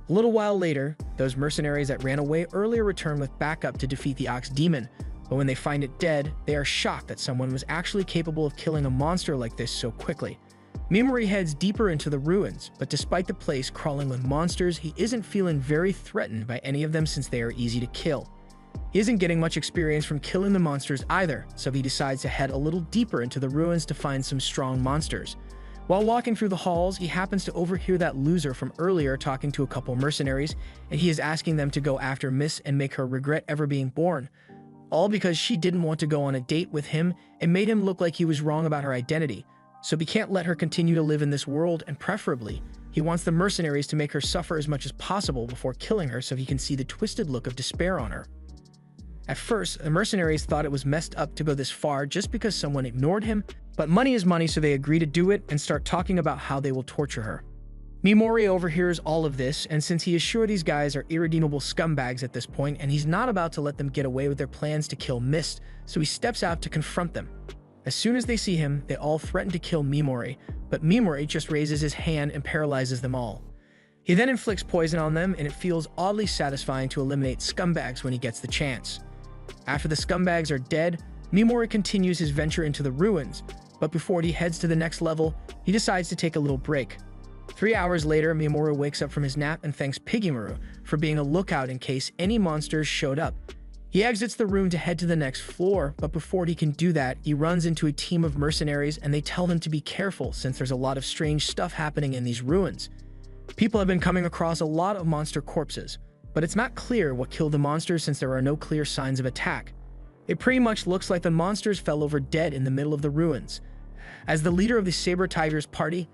A little while later, those mercenaries that ran away earlier return with backup to defeat the ox demon, but when they find it dead, they are shocked that someone was actually capable of killing a monster like this so quickly. Miyamori heads deeper into the ruins, but despite the place crawling with monsters, he isn't feeling very threatened by any of them since they are easy to kill. He isn't getting much experience from killing the monsters either, so he decides to head a little deeper into the ruins to find some strong monsters. While walking through the halls, he happens to overhear that loser from earlier talking to a couple mercenaries, and he is asking them to go after Miss and make her regret ever being born. All because she didn't want to go on a date with him and made him look like he was wrong about her identity. So he can't let her continue to live in this world, and preferably, he wants the mercenaries to make her suffer as much as possible before killing her so he can see the twisted look of despair on her. At first, the mercenaries thought it was messed up to go this far just because someone ignored him, but money is money, so they agree to do it and start talking about how they will torture her. Miyamori overhears all of this, and since he is sure these guys are irredeemable scumbags at this point, and he's not about to let them get away with their plans to kill Mist, so he steps out to confront them. As soon as they see him, they all threaten to kill Miyamori, but Miyamori just raises his hand and paralyzes them all. He then inflicts poison on them, and it feels oddly satisfying to eliminate scumbags when he gets the chance. After the scumbags are dead, Miyamori continues his venture into the ruins, but before he heads to the next level, he decides to take a little break. 3 hours later, Miyamori wakes up from his nap and thanks Piggymaru for being a lookout in case any monsters showed up. He exits the room to head to the next floor, but before he can do that, he runs into a team of mercenaries and they tell him to be careful since there's a lot of strange stuff happening in these ruins. People have been coming across a lot of monster corpses, but it's not clear what killed the monsters since there are no clear signs of attack. It pretty much looks like the monsters fell over dead in the middle of the ruins. As the leader of the Saber Tigers party,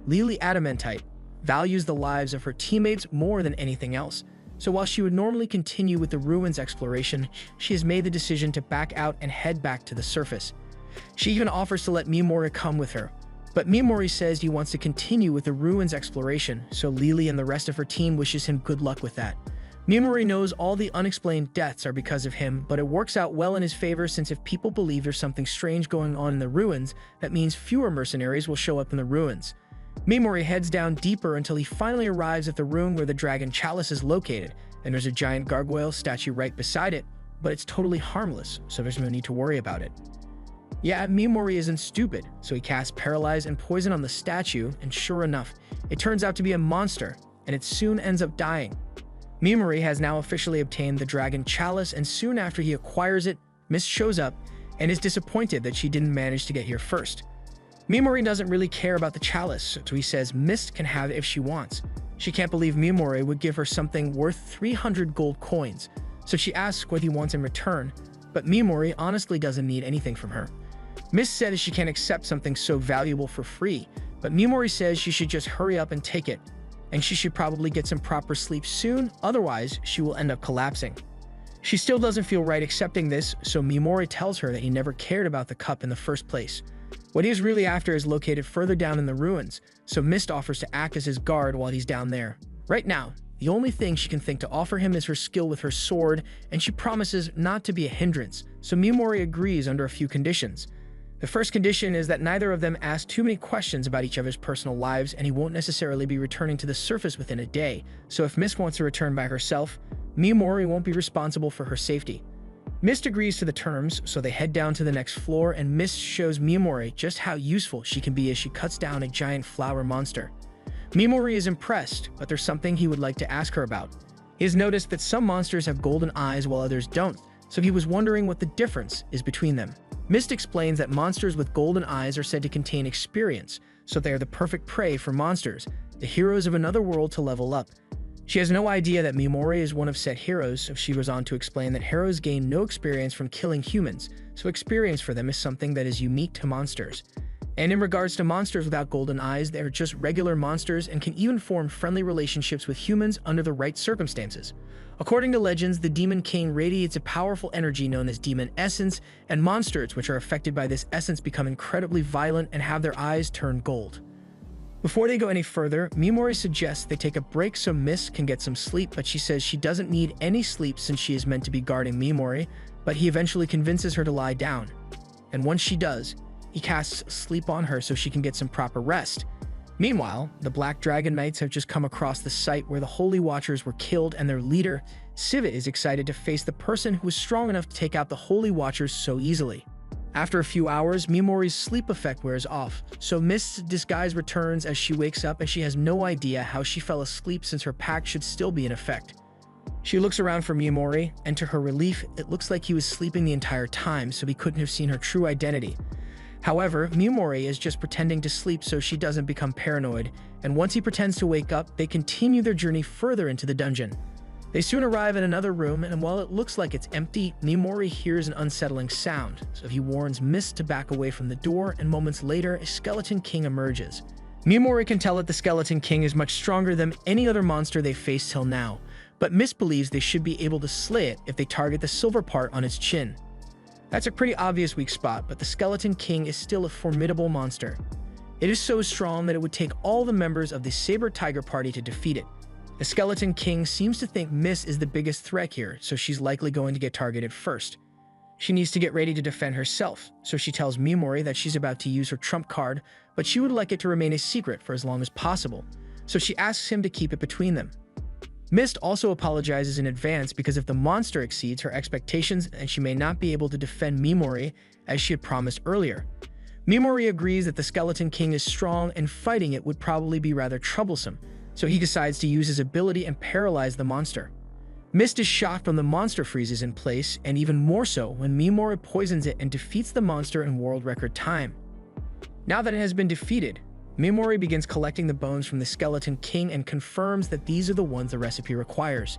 Lily Adamantite values the lives of her teammates more than anything else. So while she would normally continue with the ruins exploration, she has made the decision to back out and head back to the surface. She even offers to let Mimori come with her. But Mimori says he wants to continue with the ruins exploration, so Lily and the rest of her team wishes him good luck with that. Mimori knows all the unexplained deaths are because of him, but it works out well in his favor since if people believe there's something strange going on in the ruins, that means fewer mercenaries will show up in the ruins. Mimori heads down deeper until he finally arrives at the room where the dragon chalice is located, and there's a giant gargoyle statue right beside it, but it's totally harmless, so there's no need to worry about it. Yeah, Mimori isn't stupid, so he casts Paralyze and Poison on the statue, and sure enough, it turns out to be a monster, and it soon ends up dying. Mimori has now officially obtained the dragon chalice, and soon after he acquires it, Mist shows up and is disappointed that she didn't manage to get here first. Mimori doesn't really care about the chalice, so he says Mist can have it if she wants. She can't believe Mimori would give her something worth 300 gold coins, so she asks what he wants in return, but Mimori honestly doesn't need anything from her. Mist says she can't accept something so valuable for free, but Mimori says she should just hurry up and take it, and she should probably get some proper sleep soon, otherwise she will end up collapsing. She still doesn't feel right accepting this, so Mimori tells her that he never cared about the cup in the first place. What he is really after is located further down in the ruins, so Mist offers to act as his guard while he's down there. Right now, the only thing she can think to offer him is her skill with her sword, and she promises not to be a hindrance, so Mimori agrees under a few conditions. The first condition is that neither of them ask too many questions about each other's personal lives, and he won't necessarily be returning to the surface within a day, so if Mist wants to return by herself, Mimori won't be responsible for her safety. Mist agrees to the terms, so they head down to the next floor, and Mist shows Mimori just how useful she can be as she cuts down a giant flower monster. Mimori is impressed, but there's something he would like to ask her about. He has noticed that some monsters have golden eyes while others don't, so he was wondering what the difference is between them. Mist explains that monsters with golden eyes are said to contain experience, so they are the perfect prey for monsters, the heroes of another world, to level up. She has no idea that Mimori is one of said heroes, so she goes on to explain that heroes gain no experience from killing humans, so experience for them is something that is unique to monsters. And in regards to monsters without golden eyes, they are just regular monsters and can even form friendly relationships with humans under the right circumstances. According to legends, the Demon King radiates a powerful energy known as Demon Essence, and monsters which are affected by this essence become incredibly violent and have their eyes turn gold. Before they go any further, Mimori suggests they take a break so Mist can get some sleep, but she says she doesn't need any sleep since she is meant to be guarding Mimori, but he eventually convinces her to lie down. And once she does, he casts sleep on her so she can get some proper rest. Meanwhile, the Black Dragon Knights have just come across the site where the Holy Watchers were killed, and their leader, Siva, is excited to face the person who was strong enough to take out the Holy Watchers so easily. After a few hours, Mimori's sleep effect wears off, so Mist's disguise returns as she wakes up and she has no idea how she fell asleep since her pact should still be in effect. She looks around for Mimori, and to her relief, it looks like he was sleeping the entire time, so he couldn't have seen her true identity. However, Mimori is just pretending to sleep so she doesn't become paranoid, and once he pretends to wake up, they continue their journey further into the dungeon. They soon arrive in another room, and while it looks like it's empty, Mimori hears an unsettling sound, so he warns Mist to back away from the door, and moments later, a Skeleton King emerges. Mimori can tell that the Skeleton King is much stronger than any other monster they've faced till now, but Mist believes they should be able to slay it if they target the silver part on its chin. That's a pretty obvious weak spot, but the Skeleton King is still a formidable monster. It is so strong that it would take all the members of the Saber Tiger party to defeat it. The Skeleton King seems to think Mist is the biggest threat here, so she's likely going to get targeted first. She needs to get ready to defend herself, so she tells Mimori that she's about to use her trump card, but she would like it to remain a secret for as long as possible, so she asks him to keep it between them. Mist also apologizes in advance because if the monster exceeds her expectations, then she may not be able to defend Mimori as she had promised earlier. Mimori agrees that the Skeleton King is strong and fighting it would probably be rather troublesome, so he decides to use his ability and paralyze the monster. Mist is shocked when the monster freezes in place, and even more so when Mimori poisons it and defeats the monster in world record time. Now that it has been defeated, Mimori begins collecting the bones from the Skeleton King and confirms that these are the ones the recipe requires.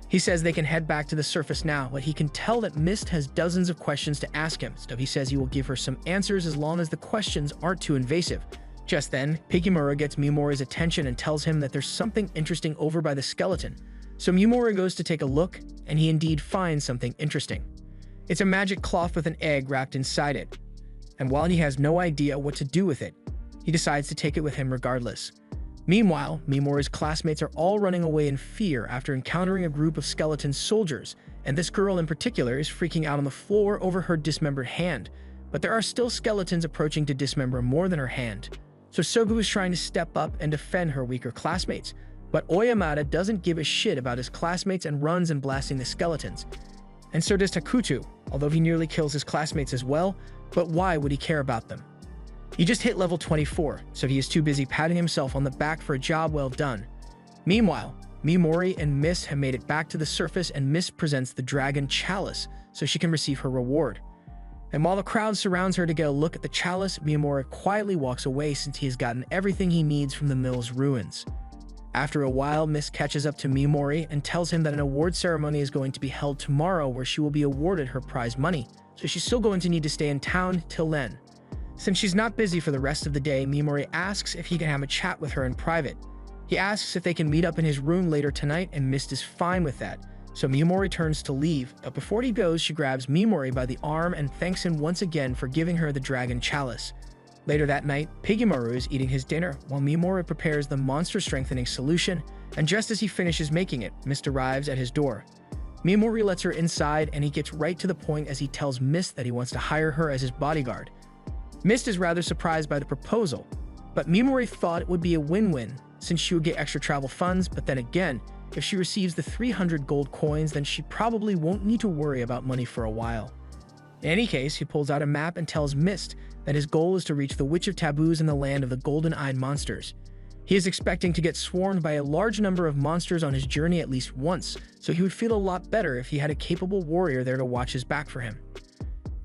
He says they can head back to the surface now, but he can tell that Mist has dozens of questions to ask him, so he says he will give her some answers as long as the questions aren't too invasive. Just then, Pigimura gets Mimori's attention and tells him that there's something interesting over by the skeleton. So Mimori goes to take a look, and he indeed finds something interesting. It's a magic cloth with an egg wrapped inside it. And while he has no idea what to do with it, he decides to take it with him regardless. Meanwhile, Mimori's classmates are all running away in fear after encountering a group of skeleton soldiers, and this girl in particular is freaking out on the floor over her dismembered hand. But there are still skeletons approaching to dismember more than her hand. So Sogu is trying to step up and defend her weaker classmates, but Oyamada doesn't give a shit about his classmates and runs and blasting the skeletons. And so does Takuto, although he nearly kills his classmates as well, but why would he care about them? He just hit level 24, so he is too busy patting himself on the back for a job well done. Meanwhile, Mimori and Mist have made it back to the surface, and Mist presents the dragon chalice so she can receive her reward. And while the crowd surrounds her to get a look at the chalice, Mimori quietly walks away since he has gotten everything he needs from the mill's ruins. After a while, Mist catches up to Mimori and tells him that an award ceremony is going to be held tomorrow where she will be awarded her prize money, so she's still going to need to stay in town till then. Since she's not busy for the rest of the day, Mimori asks if he can have a chat with her in private. He asks if they can meet up in his room later tonight, and Mist is fine with that. So Mimori turns to leave, but before he goes, she grabs Mimori by the arm and thanks him once again for giving her the dragon chalice. Later that night, Pigimura is eating his dinner while Mimori prepares the monster-strengthening solution, and just as he finishes making it, Mist arrives at his door. Mimori lets her inside, and he gets right to the point as he tells Mist that he wants to hire her as his bodyguard. Mist is rather surprised by the proposal, but Mimori thought it would be a win-win since she would get extra travel funds, but then again, if she receives the 300 gold coins, then she probably won't need to worry about money for a while. In any case, he pulls out a map and tells Mist that his goal is to reach the Witch of Taboos in the land of the golden-eyed monsters. He is expecting to get swarmed by a large number of monsters on his journey at least once, so he would feel a lot better if he had a capable warrior there to watch his back for him.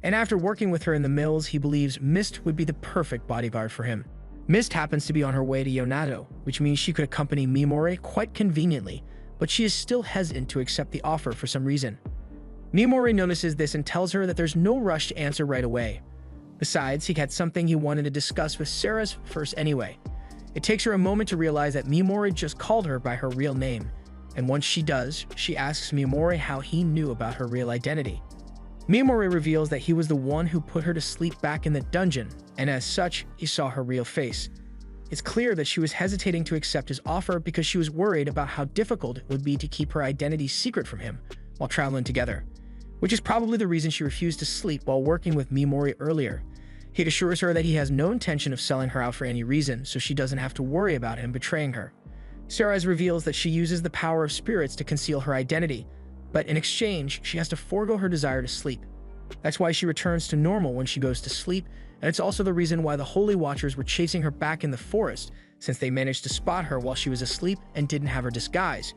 And after working with her in the mills, he believes Mist would be the perfect bodyguard for him. Mist happens to be on her way to Yonato, which means she could accompany Mimori quite conveniently, but she is still hesitant to accept the offer for some reason. Mimori notices this and tells her that there's no rush to answer right away. Besides, he had something he wanted to discuss with Ceres first anyway. It takes her a moment to realize that Mimori just called her by her real name, and once she does, she asks Mimori how he knew about her real identity. Mimori reveals that he was the one who put her to sleep back in the dungeon, and as such, he saw her real face. It's clear that she was hesitating to accept his offer because she was worried about how difficult it would be to keep her identity secret from him while traveling together, which is probably the reason she refused to sleep while working with Mimori earlier. He assures her that he has no intention of selling her out for any reason, so she doesn't have to worry about him betraying her. Ceres reveals that she uses the power of spirits to conceal her identity, but in exchange, she has to forego her desire to sleep. That's why she returns to normal when she goes to sleep, and it's also the reason why the Holy Watchers were chasing her back in the forest, since they managed to spot her while she was asleep and didn't have her disguise.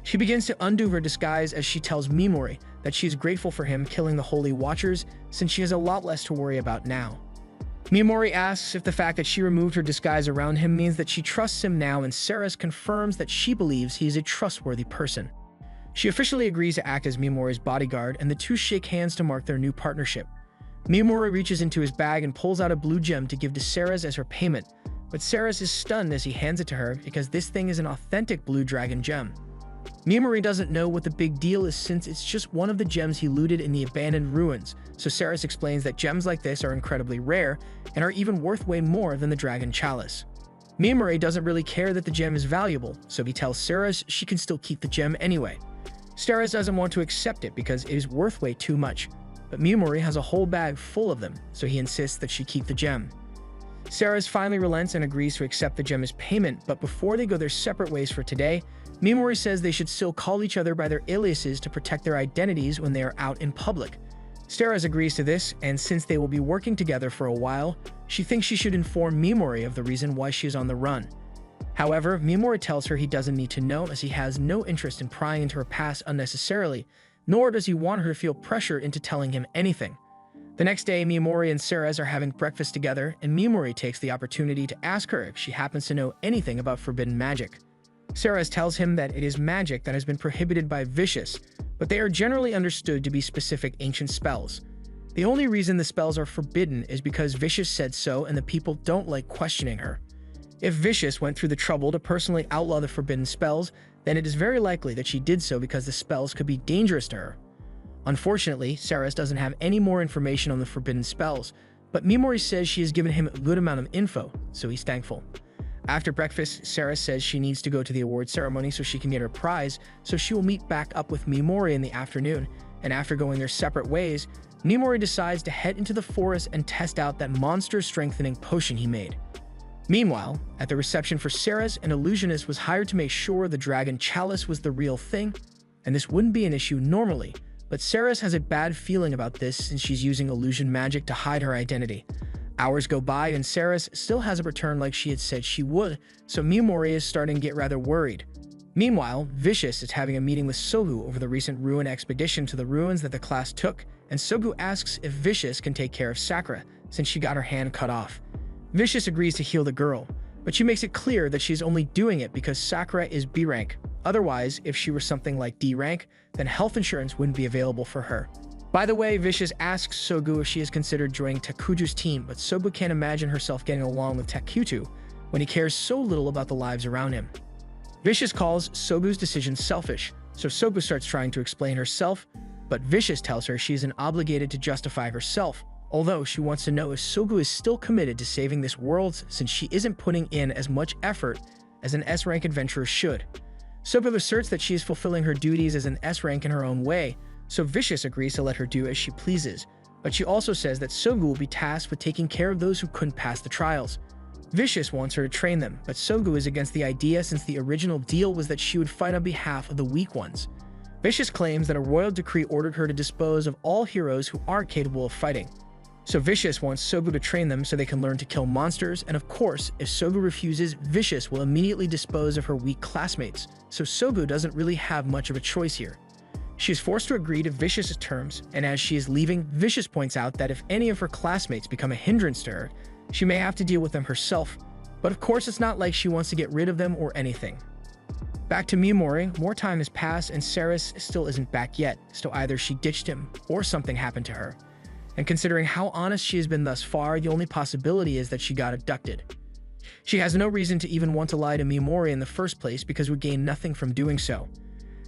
She begins to undo her disguise as she tells Mimori that she's grateful for him killing the Holy Watchers, since she has a lot less to worry about now. Mimori asks if the fact that she removed her disguise around him means that she trusts him now, and Ceres confirms that she believes he is a trustworthy person. She officially agrees to act as Mimori's bodyguard, and the two shake hands to mark their new partnership. Mimori reaches into his bag and pulls out a blue gem to give to Ceres as her payment, but Ceres is stunned as he hands it to her because this thing is an authentic blue dragon gem. Mimori doesn't know what the big deal is since it's just one of the gems he looted in the abandoned ruins, so Ceres explains that gems like this are incredibly rare and are even worth way more than the dragon chalice. Mimori doesn't really care that the gem is valuable, so he tells Ceres she can still keep the gem anyway. Ceres doesn't want to accept it because it is worth way too much, but Mimori has a whole bag full of them, so he insists that she keep the gem. Ceres finally relents and agrees to accept the gem as payment, but before they go their separate ways for today, Mimori says they should still call each other by their aliases to protect their identities when they are out in public. Ceres agrees to this, and since they will be working together for a while, she thinks she should inform Mimori of the reason why she is on the run. However, Mimori tells her he doesn't need to know as he has no interest in prying into her past unnecessarily, nor does he want her to feel pressure into telling him anything. The next day, Mimori and Ceres are having breakfast together, and Mimori takes the opportunity to ask her if she happens to know anything about forbidden magic. Ceres tells him that it is magic that has been prohibited by Vicious, but they are generally understood to be specific ancient spells. The only reason the spells are forbidden is because Vicious said so and the people don't like questioning her. If Vicious went through the trouble to personally outlaw the forbidden spells, then it is very likely that she did so because the spells could be dangerous to her. Unfortunately, Ceres doesn't have any more information on the forbidden spells, but Mimori says she has given him a good amount of info, so he's thankful. After breakfast, Ceres says she needs to go to the award ceremony so she can get her prize, so she will meet back up with Mimori in the afternoon, and after going their separate ways, Mimori decides to head into the forest and test out that monster-strengthening potion he made. Meanwhile, at the reception for Ceres, an illusionist was hired to make sure the dragon chalice was the real thing, and this wouldn't be an issue normally, but Ceres has a bad feeling about this since she's using illusion magic to hide her identity. Hours go by and Ceres still hasn't returned like she had said she would, so Mimori is starting to get rather worried. Meanwhile, Vicious is having a meeting with Sogu over the recent ruin expedition to the ruins that the class took, and Sogu asks if Vicious can take care of Sakura, since she got her hand cut off. Vicious agrees to heal the girl, but she makes it clear that she's only doing it because Sakura is B rank. Otherwise, if she were something like D rank, then health insurance wouldn't be available for her. By the way, Vicious asks Sogu if she has considered joining Takuju's team, but Sogu can't imagine herself getting along with Takuju when he cares so little about the lives around him. Vicious calls Sogu's decision selfish, so Sogu starts trying to explain herself, but Vicious tells her she isn't obligated to justify herself, although she wants to know if Sogu is still committed to saving this world since she isn't putting in as much effort as an S-rank adventurer should. Sogu asserts that she is fulfilling her duties as an S-rank in her own way, so Vicious agrees to let her do as she pleases, but she also says that Sogu will be tasked with taking care of those who couldn't pass the trials. Vicious wants her to train them, but Sogu is against the idea since the original deal was that she would fight on behalf of the weak ones. Vicious claims that a royal decree ordered her to dispose of all heroes who aren't capable of fighting. So Vicious wants Sogu to train them so they can learn to kill monsters, and of course, if Sogu refuses, Vicious will immediately dispose of her weak classmates, so Sogu doesn't really have much of a choice here. She is forced to agree to Vicious's terms, and as she is leaving, Vicious points out that if any of her classmates become a hindrance to her, she may have to deal with them herself, but of course it's not like she wants to get rid of them or anything. Back to Mimori, more time has passed and Ceres still isn't back yet, so either she ditched him or something happened to her. And considering how honest she has been thus far, the only possibility is that she got abducted. She has no reason to even want to lie to Mimori in the first place because we gain nothing from doing so.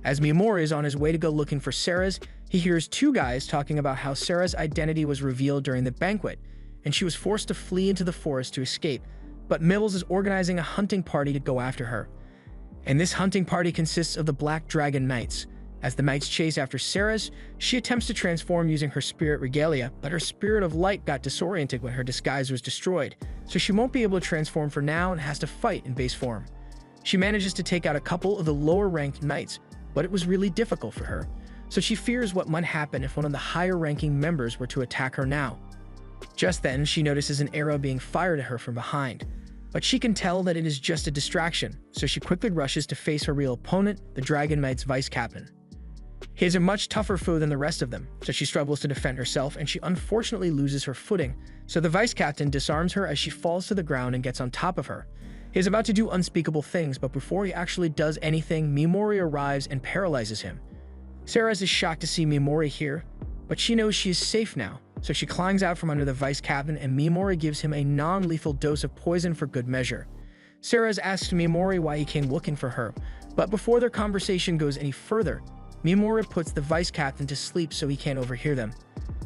As Mimori is on his way to go looking for Ceres, he hears two guys talking about how Ceres' identity was revealed during the banquet, and she was forced to flee into the forest to escape, but Mills is organizing a hunting party to go after her. And this hunting party consists of the Black Dragon Knights. As the knights chase after Ceres, she attempts to transform using her spirit regalia, but her spirit of light got disoriented when her disguise was destroyed, so she won't be able to transform for now and has to fight in base form. She manages to take out a couple of the lower-ranked knights, but it was really difficult for her, so she fears what might happen if one of the higher-ranking members were to attack her now. Just then, she notices an arrow being fired at her from behind, but she can tell that it is just a distraction, so she quickly rushes to face her real opponent, the Dragon Knight's vice-captain. He is a much tougher foe than the rest of them, so she struggles to defend herself and she unfortunately loses her footing, so the vice-captain disarms her as she falls to the ground and gets on top of her. He is about to do unspeakable things, but before he actually does anything, Mimori arrives and paralyzes him. Ceres is shocked to see Mimori here, but she knows she is safe now, so she climbs out from under the vice-captain and Mimori gives him a non-lethal dose of poison for good measure. Ceres asks Mimori why he came looking for her, but before their conversation goes any further, Mimori puts the vice-captain to sleep so he can't overhear them.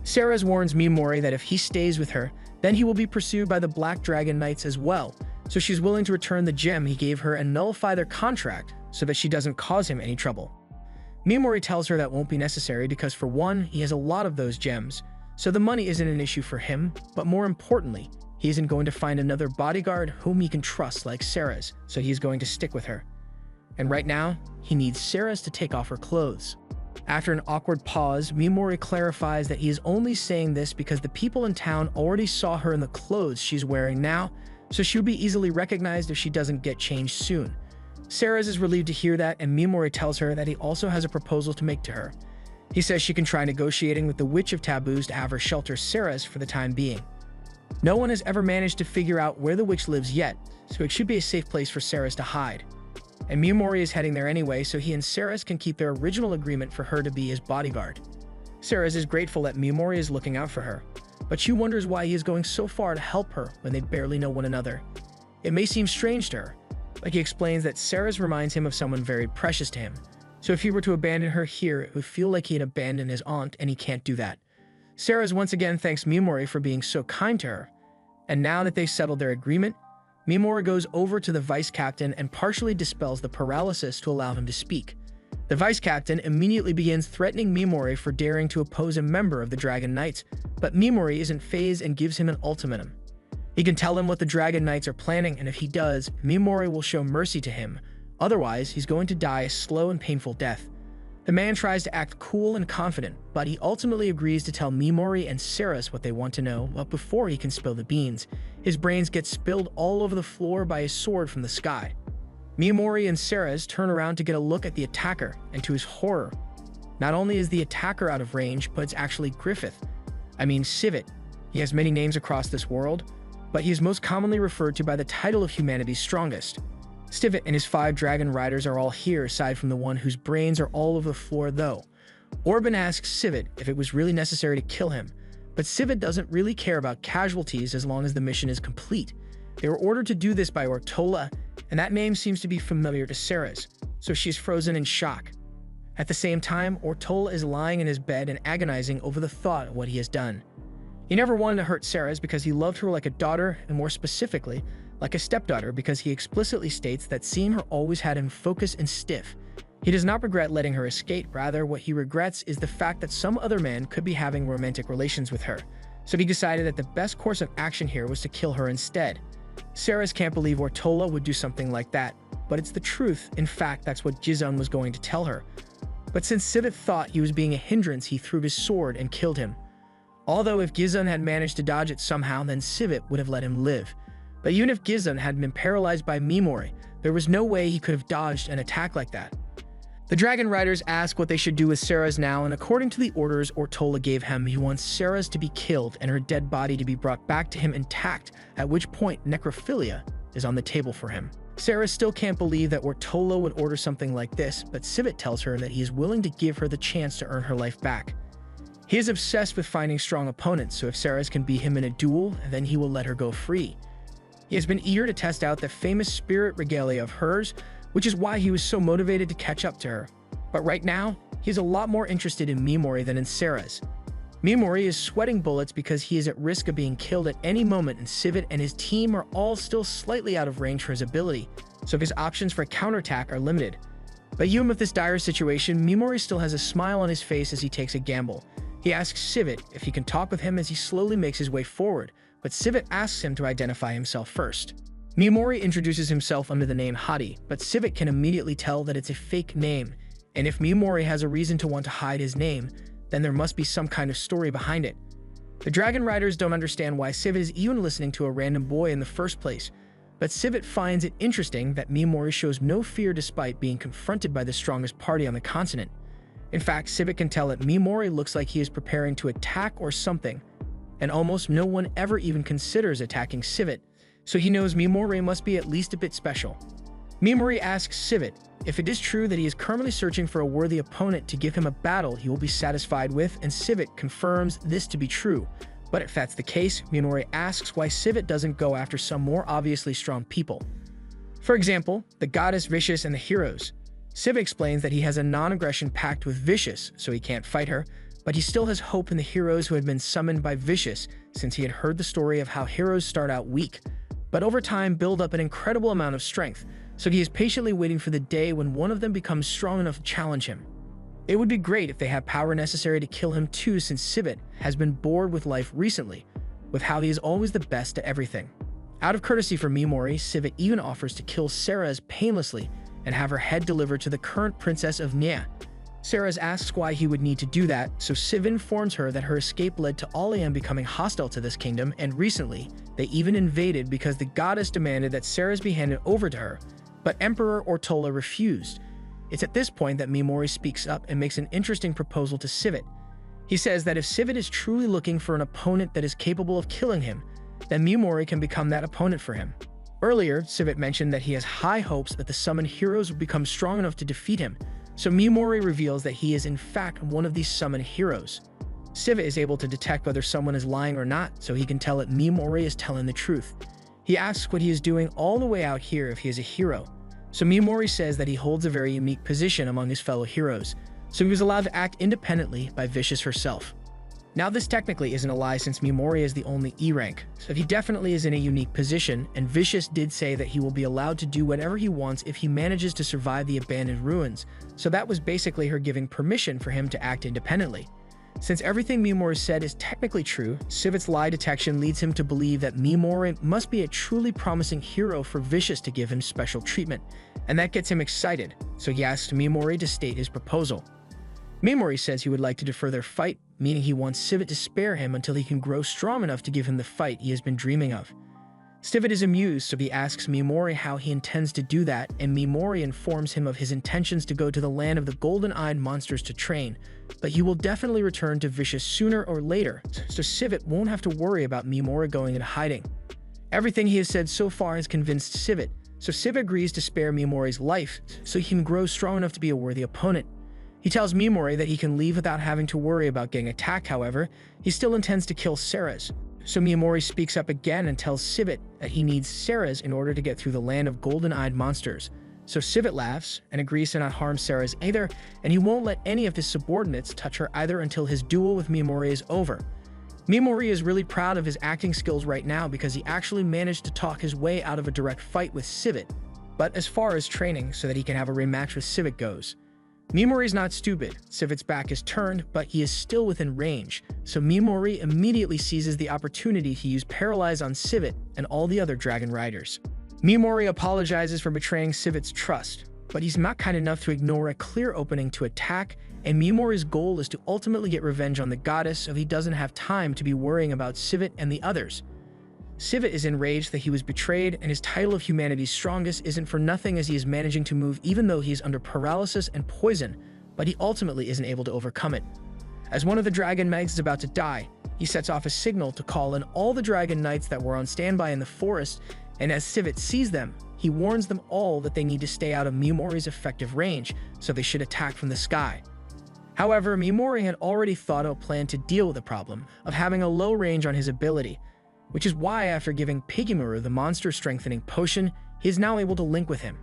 Ceres warns Mimori that if he stays with her, then he will be pursued by the Black Dragon Knights as well, so she's willing to return the gem he gave her and nullify their contract so that she doesn't cause him any trouble. Mimori tells her that won't be necessary because for one, he has a lot of those gems, so the money isn't an issue for him, but more importantly, he isn't going to find another bodyguard whom he can trust like Ceres, so he's going to stick with her. And right now, he needs Ceres to take off her clothes. After an awkward pause, Mimori clarifies that he is only saying this because the people in town already saw her in the clothes she's wearing now, so she'll be easily recognized if she doesn't get changed soon. Ceres is relieved to hear that, and Mimori tells her that he also has a proposal to make to her. He says she can try negotiating with the Witch of Taboos to have her shelter Ceres for the time being. No one has ever managed to figure out where the witch lives yet, so it should be a safe place for Ceres to hide. And Mimori is heading there anyway, so he and Ceres can keep their original agreement for her to be his bodyguard. Ceres is grateful that Mimori is looking out for her, but she wonders why he is going so far to help her when they barely know one another. It may seem strange to her, but he explains that Ceres reminds him of someone very precious to him. So if he were to abandon her here, it would feel like he had abandoned his aunt, and he can't do that. Ceres once again thanks Mimori for being so kind to her, and now that they've settled their agreement, Mimori goes over to the vice captain and partially dispels the paralysis to allow him to speak. The vice captain immediately begins threatening Mimori for daring to oppose a member of the Dragon Knights, but Mimori isn't fazed and gives him an ultimatum. He can tell him what the Dragon Knights are planning, and if he does, Mimori will show mercy to him. Otherwise, he's going to die a slow and painful death. The man tries to act cool and confident, but he ultimately agrees to tell Mimori and Ceres what they want to know, but before he can spill the beans, his brains get spilled all over the floor by a sword from the sky. Mimori and Ceres turn around to get a look at the attacker, and to his horror, not only is the attacker out of range, but it's actually Sivit. He has many names across this world, but he is most commonly referred to by the title of humanity's strongest. Stivit and his 5 dragon riders are all here, aside from the one whose brains are all over the floor though. Orban asks Sivit if it was really necessary to kill him, but Sivit doesn't really care about casualties as long as the mission is complete. They were ordered to do this by Ortola, and that name seems to be familiar to Ceres, so she's frozen in shock. At the same time, Ortola is lying in his bed and agonizing over the thought of what he has done. He never wanted to hurt Ceres because he loved her like a daughter, and more specifically, like a stepdaughter, because he explicitly states that seeing her always had him focused and stiff. He does not regret letting her escape, rather what he regrets is the fact that some other man could be having romantic relations with her. So he decided that the best course of action here was to kill her instead. Ceres can't believe Ortola would do something like that, but it's the truth. In fact, that's what Gizun was going to tell her. But since Sivit thought he was being a hindrance, he threw his sword and killed him. Although if Gizun had managed to dodge it somehow, then Sivit would have let him live. But even if Gizun had been paralyzed by Mimori, there was no way he could have dodged an attack like that. The Dragon Riders ask what they should do with Ceres now, and according to the orders Ortola gave him, he wants Ceres to be killed and her dead body to be brought back to him intact, at which point necrophilia is on the table for him. Ceres still can't believe that Ortola would order something like this, but Sivit tells her that he is willing to give her the chance to earn her life back. He is obsessed with finding strong opponents, so if Ceres can beat him in a duel, then he will let her go free. He has been eager to test out the famous spirit regalia of hers, which is why he was so motivated to catch up to her. But right now, he's a lot more interested in Mimori than in Ceres. Mimori is sweating bullets because he is at risk of being killed at any moment, and Sivit and his team are all still slightly out of range for his ability, so his options for a counterattack are limited. But even with this dire situation, Mimori still has a smile on his face as he takes a gamble. He asks Sivit if he can talk with him as he slowly makes his way forward, but Sivit asks him to identify himself first. Mimori introduces himself under the name Hadi, but Sivit can immediately tell that it's a fake name, and if Mimori has a reason to want to hide his name, then there must be some kind of story behind it. The Dragon Riders don't understand why Sivit is even listening to a random boy in the first place, but Sivit finds it interesting that Mimori shows no fear despite being confronted by the strongest party on the continent. In fact, Sivit can tell that Mimori looks like he is preparing to attack or something, and almost no one ever even considers attacking Sivit, so he knows Mimori must be at least a bit special. Mimori asks Sivit if it is true that he is currently searching for a worthy opponent to give him a battle he will be satisfied with, and Sivit confirms this to be true. But if that's the case, Mimori asks why Sivit doesn't go after some more obviously strong people. For example, the goddess Vicious and the heroes. Sivit explains that he has a non-aggression pact with Vicious, so he can't fight her, but he still has hope in the heroes who had been summoned by Vicious, since he had heard the story of how heroes start out weak, but over time build up an incredible amount of strength, so he is patiently waiting for the day when one of them becomes strong enough to challenge him. It would be great if they have power necessary to kill him too, since Sivit has been bored with life recently, with how he is always the best at everything. Out of courtesy for Mimori, Sivit even offers to kill Ceres painlessly and have her head delivered to the current princess of Nia. Sarah asks why he would need to do that, so Siv informs her that her escape led to Alayam becoming hostile to this kingdom, and recently, they even invaded because the goddess demanded that Sarah be handed over to her, but Emperor Ortola refused. It's at this point that Mimori speaks up and makes an interesting proposal to Sivit. He says that if Sivit is truly looking for an opponent that is capable of killing him, then Mimori can become that opponent for him. Earlier, Sivit mentioned that he has high hopes that the summoned heroes will become strong enough to defeat him, so Mimori reveals that he is in fact one of these summoned heroes. Sivit is able to detect whether someone is lying or not, so he can tell that Mimori is telling the truth. He asks what he is doing all the way out here if he is a hero. So Mimori says that he holds a very unique position among his fellow heroes, so he was allowed to act independently by Vicious herself. Now this technically isn't a lie since Mimori is the only E rank, so he definitely is in a unique position, and Vicious did say that he will be allowed to do whatever he wants if he manages to survive the abandoned ruins, so that was basically her giving permission for him to act independently. Since everything Mimori said is technically true, Sivit's lie detection leads him to believe that Mimori must be a truly promising hero for Vicious to give him special treatment, and that gets him excited, so he asks Mimori to state his proposal. Mimori says he would like to defer their fight, meaning he wants Sivit to spare him until he can grow strong enough to give him the fight he has been dreaming of. Sivit is amused, so he asks Mimori how he intends to do that, and Mimori informs him of his intentions to go to the land of the golden-eyed monsters to train, but he will definitely return to Vicious sooner or later, so Sivit won't have to worry about Mimori going into hiding. Everything he has said so far has convinced Sivit, so Sivit agrees to spare Mimori's life so he can grow strong enough to be a worthy opponent. He tells Mimori that he can leave without having to worry about getting attacked. However, he still intends to kill Ceres. So Mimori speaks up again and tells Sivit that he needs Ceres in order to get through the land of golden-eyed monsters. So Sivit laughs and agrees to not harm Ceres either, and he won't let any of his subordinates touch her either until his duel with Mimori is over. Mimori is really proud of his acting skills right now because he actually managed to talk his way out of a direct fight with Sivit. But as far as training so that he can have a rematch with Sivit goes, Mimori's not stupid. Sivit's back is turned, but he is still within range, so Mimori immediately seizes the opportunity to use Paralyze on Sivit and all the other dragon riders. Mimori apologizes for betraying Sivit's trust, but he's not kind enough to ignore a clear opening to attack, and Mimori's goal is to ultimately get revenge on the goddess so he doesn't have time to be worrying about Sivit and the others. Sivit is enraged that he was betrayed, and his title of humanity's strongest isn't for nothing as he is managing to move even though he is under paralysis and poison, but he ultimately isn't able to overcome it. As one of the Dragon Knights is about to die, he sets off a signal to call in all the Dragon Knights that were on standby in the forest, and as Sivit sees them, he warns them all that they need to stay out of Mimori's effective range, so they should attack from the sky. However, Mimori had already thought of a plan to deal with the problem of having a low range on his ability, which is why after giving Pigimuru the monster-strengthening potion, he is now able to link with him.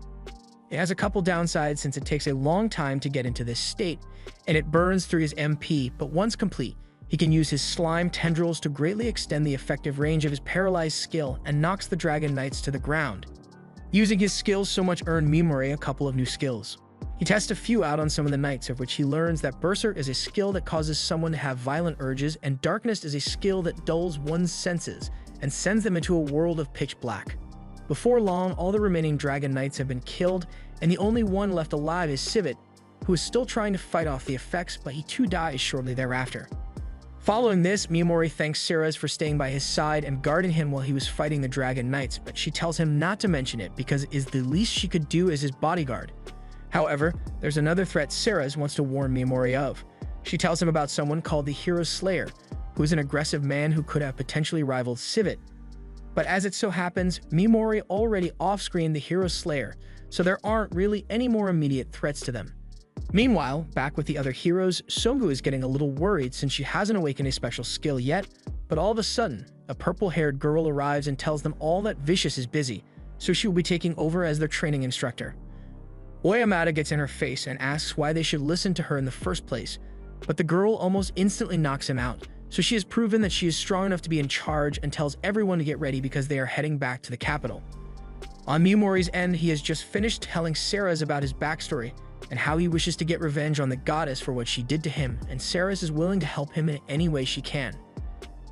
It has a couple downsides since it takes a long time to get into this state, and it burns through his MP, but once complete, he can use his slime tendrils to greatly extend the effective range of his paralyzed skill and knocks the Dragon Knights to the ground. Using his skills so much earned Mimori a couple of new skills. He tests a few out on some of the knights, of which he learns that Berserk is a skill that causes someone to have violent urges, and Darkness is a skill that dulls one's senses and sends them into a world of pitch black. Before long, all the remaining Dragon Knights have been killed, and the only one left alive is Sivit, who is still trying to fight off the effects, but he too dies shortly thereafter. Following this, Mimori thanks Ceres for staying by his side and guarding him while he was fighting the Dragon Knights, but she tells him not to mention it because it is the least she could do as his bodyguard. However, there's another threat Ceres wants to warn Mimori of. She tells him about someone called the Hero Slayer, who is an aggressive man who could have potentially rivaled Sivit. But as it so happens, Mimori already off-screened the Hero Slayer, so there aren't really any more immediate threats to them. Meanwhile, back with the other heroes, Songu is getting a little worried since she hasn't awakened a special skill yet, but all of a sudden, a purple-haired girl arrives and tells them all that Vicious is busy, so she will be taking over as their training instructor. Oyamata gets in her face and asks why they should listen to her in the first place, but the girl almost instantly knocks him out, so she has proven that she is strong enough to be in charge and tells everyone to get ready because they are heading back to the capital. On Mimori's end, he has just finished telling Ceres about his backstory and how he wishes to get revenge on the goddess for what she did to him, and Ceres is willing to help him in any way she can.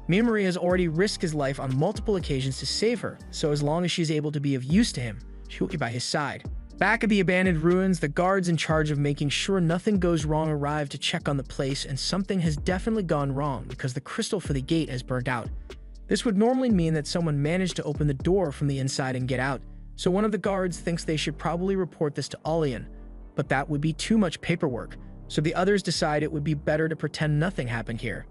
Mimori has already risked his life on multiple occasions to save her, so as long as she is able to be of use to him, she will be by his side. Back at the abandoned ruins, the guards in charge of making sure nothing goes wrong arrive to check on the place, and something has definitely gone wrong because the crystal for the gate has burnt out. This would normally mean that someone managed to open the door from the inside and get out, so one of the guards thinks they should probably report this to Alian, but that would be too much paperwork, so the others decide it would be better to pretend nothing happened here.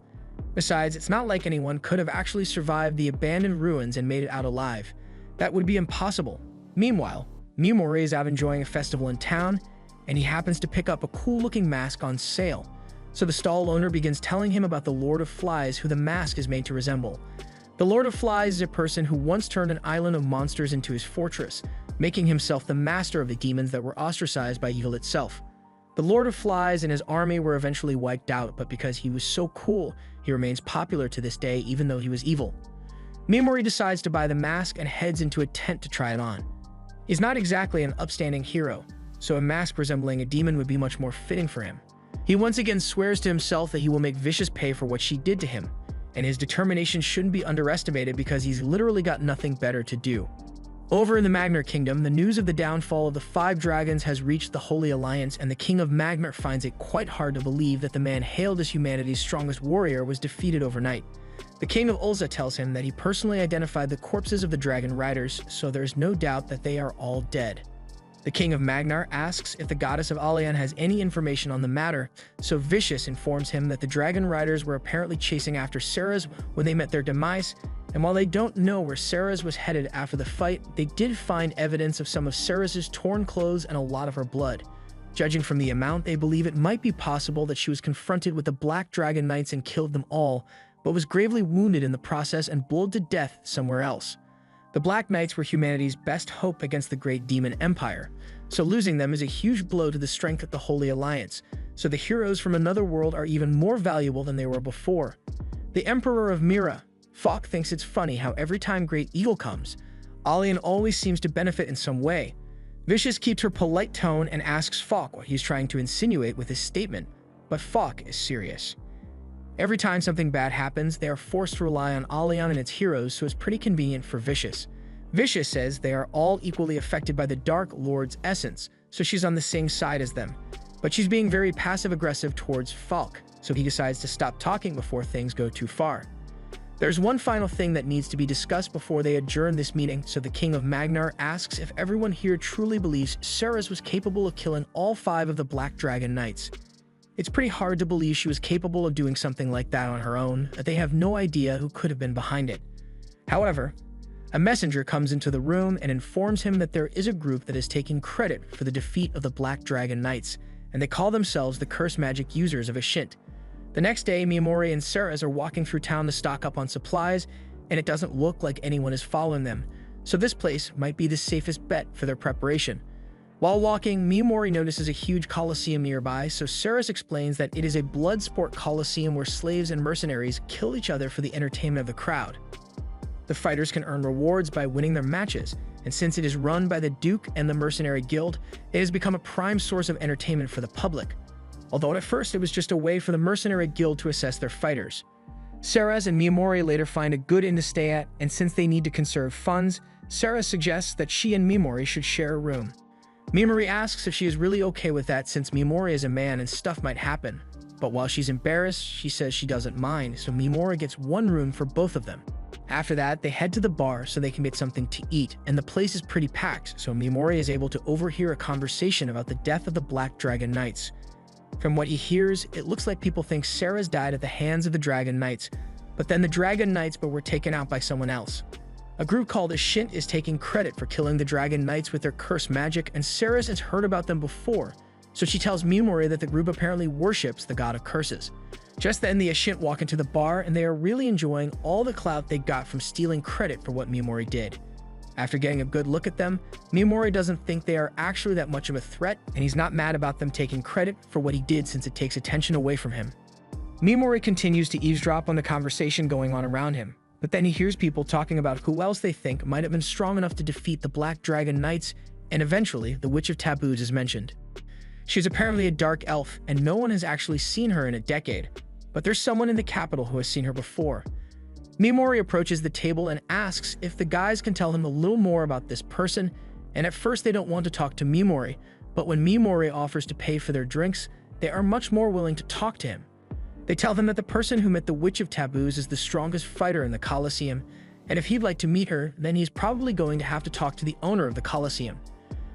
Besides, it's not like anyone could have actually survived the abandoned ruins and made it out alive. That would be impossible. Meanwhile, Mimori is out enjoying a festival in town, and he happens to pick up a cool-looking mask on sale. So the stall owner begins telling him about the Lord of Flies, who the mask is made to resemble. The Lord of Flies is a person who once turned an island of monsters into his fortress, making himself the master of the demons that were ostracized by evil itself. The Lord of Flies and his army were eventually wiped out, but because he was so cool, he remains popular to this day even though he was evil. Mimori decides to buy the mask and heads into a tent to try it on. He's not exactly an upstanding hero, so a mask resembling a demon would be much more fitting for him. He once again swears to himself that he will make Vicious pay for what she did to him, and his determination shouldn't be underestimated because he's literally got nothing better to do. Over in the Magnar Kingdom, the news of the downfall of the 5 dragons has reached the Holy Alliance, and the King of Magnar finds it quite hard to believe that the man hailed as humanity's strongest warrior was defeated overnight. The King of Ulza tells him that he personally identified the corpses of the dragon riders, so there's no doubt that they are all dead. The King of Magnar asks if the goddess of Alian has any information on the matter, so Vicious informs him that the dragon riders were apparently chasing after Ceres when they met their demise, and while they don't know where Ceres was headed after the fight, they did find evidence of some of Ceres' torn clothes and a lot of her blood. Judging from the amount, they believe it might be possible that she was confronted with the Black Dragon Knights and killed them all, but was gravely wounded in the process and blowed to death somewhere else. The Black Knights were humanity's best hope against the Great Demon Empire, so losing them is a huge blow to the strength of the Holy Alliance, so the heroes from another world are even more valuable than they were before. The Emperor of Mira, Falk, thinks it's funny how every time Great Eagle comes, Alian always seems to benefit in some way. Vicious keeps her polite tone and asks Falk what he's trying to insinuate with his statement, but Falk is serious. Every time something bad happens, they are forced to rely on Alian and its heroes, so it's pretty convenient for Vicious. Vicious says they are all equally affected by the Dark Lord's essence, so she's on the same side as them. But she's being very passive-aggressive towards Falk, so he decides to stop talking before things go too far. There's one final thing that needs to be discussed before they adjourn this meeting, so the King of Magnar asks if everyone here truly believes Ceres was capable of killing all 5 of the Black Dragon Knights. It's pretty hard to believe she was capable of doing something like that on her own, that they have no idea who could have been behind it. However, a messenger comes into the room and informs him that there is a group that is taking credit for the defeat of the Black Dragon Knights, and they call themselves the Curse Magic Users of Ashint. The next day, Mimori and Ceres are walking through town to stock up on supplies, and it doesn't look like anyone is following them, so this place might be the safest bet for their preparation. While walking, Mimori notices a huge coliseum nearby, so Ceres explains that it is a blood sport coliseum where slaves and mercenaries kill each other for the entertainment of the crowd. The fighters can earn rewards by winning their matches, and since it is run by the Duke and the Mercenary Guild, it has become a prime source of entertainment for the public. Although at first it was just a way for the Mercenary Guild to assess their fighters. Ceres and Mimori later find a good inn to stay at, and since they need to conserve funds, Ceres suggests that she and Mimori should share a room. Mimori asks if she is really okay with that since Mimori is a man and stuff might happen, but while she's embarrassed, she says she doesn't mind, so Mimori gets one room for both of them. After that, they head to the bar so they can get something to eat, and the place is pretty packed, so Mimori is able to overhear a conversation about the death of the Black Dragon Knights. From what he hears, it looks like people think Ceres died at the hands of the Dragon Knights, but then the Dragon Knights were taken out by someone else. A group called Ashint is taking credit for killing the Dragon Knights with their curse magic, and Ceres has heard about them before, so she tells Mimori that the group apparently worships the god of curses. Just then, the Ashint walk into the bar, and they are really enjoying all the clout they got from stealing credit for what Mimori did. After getting a good look at them, Mimori doesn't think they are actually that much of a threat, and he's not mad about them taking credit for what he did since it takes attention away from him. Mimori continues to eavesdrop on the conversation going on around him, but then he hears people talking about who else they think might have been strong enough to defeat the Black Dragon Knights, and eventually, the Witch of Taboos is mentioned. She's apparently a dark elf, and no one has actually seen her in a decade, but there's someone in the capital who has seen her before. Mimori approaches the table and asks if the guys can tell him a little more about this person, and at first they don't want to talk to Mimori, but when Mimori offers to pay for their drinks, they are much more willing to talk to him. They tell him that the person who met the Witch of Taboos is the strongest fighter in the Colosseum, and if he'd like to meet her, then he's probably going to have to talk to the owner of the Colosseum.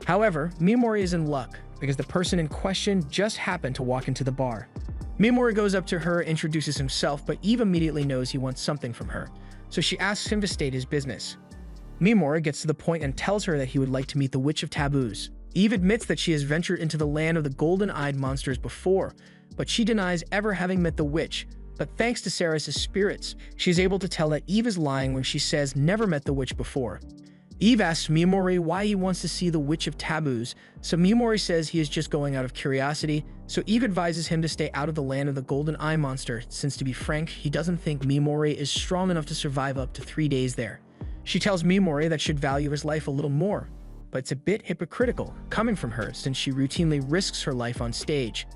However, Mimori is in luck, because the person in question just happened to walk into the bar. Mimori goes up to her, introduces himself, but Eve immediately knows he wants something from her, so she asks him to state his business. Mimori gets to the point and tells her that he would like to meet the Witch of Taboos. Eve admits that she has ventured into the land of the golden-eyed monsters before, but she denies ever having met the witch. But thanks to Ceres' spirits, she is able to tell that Eve is lying when she says never met the witch before. Eve asks Mimori why he wants to see the Witch of Taboos, so Mimori says he is just going out of curiosity, so Eve advises him to stay out of the land of the golden eye monster, since to be frank, he doesn't think Mimori is strong enough to survive up to 3 days there. She tells Mimori that she'd value his life a little more, but it's a bit hypocritical coming from her since she routinely risks her life on stage.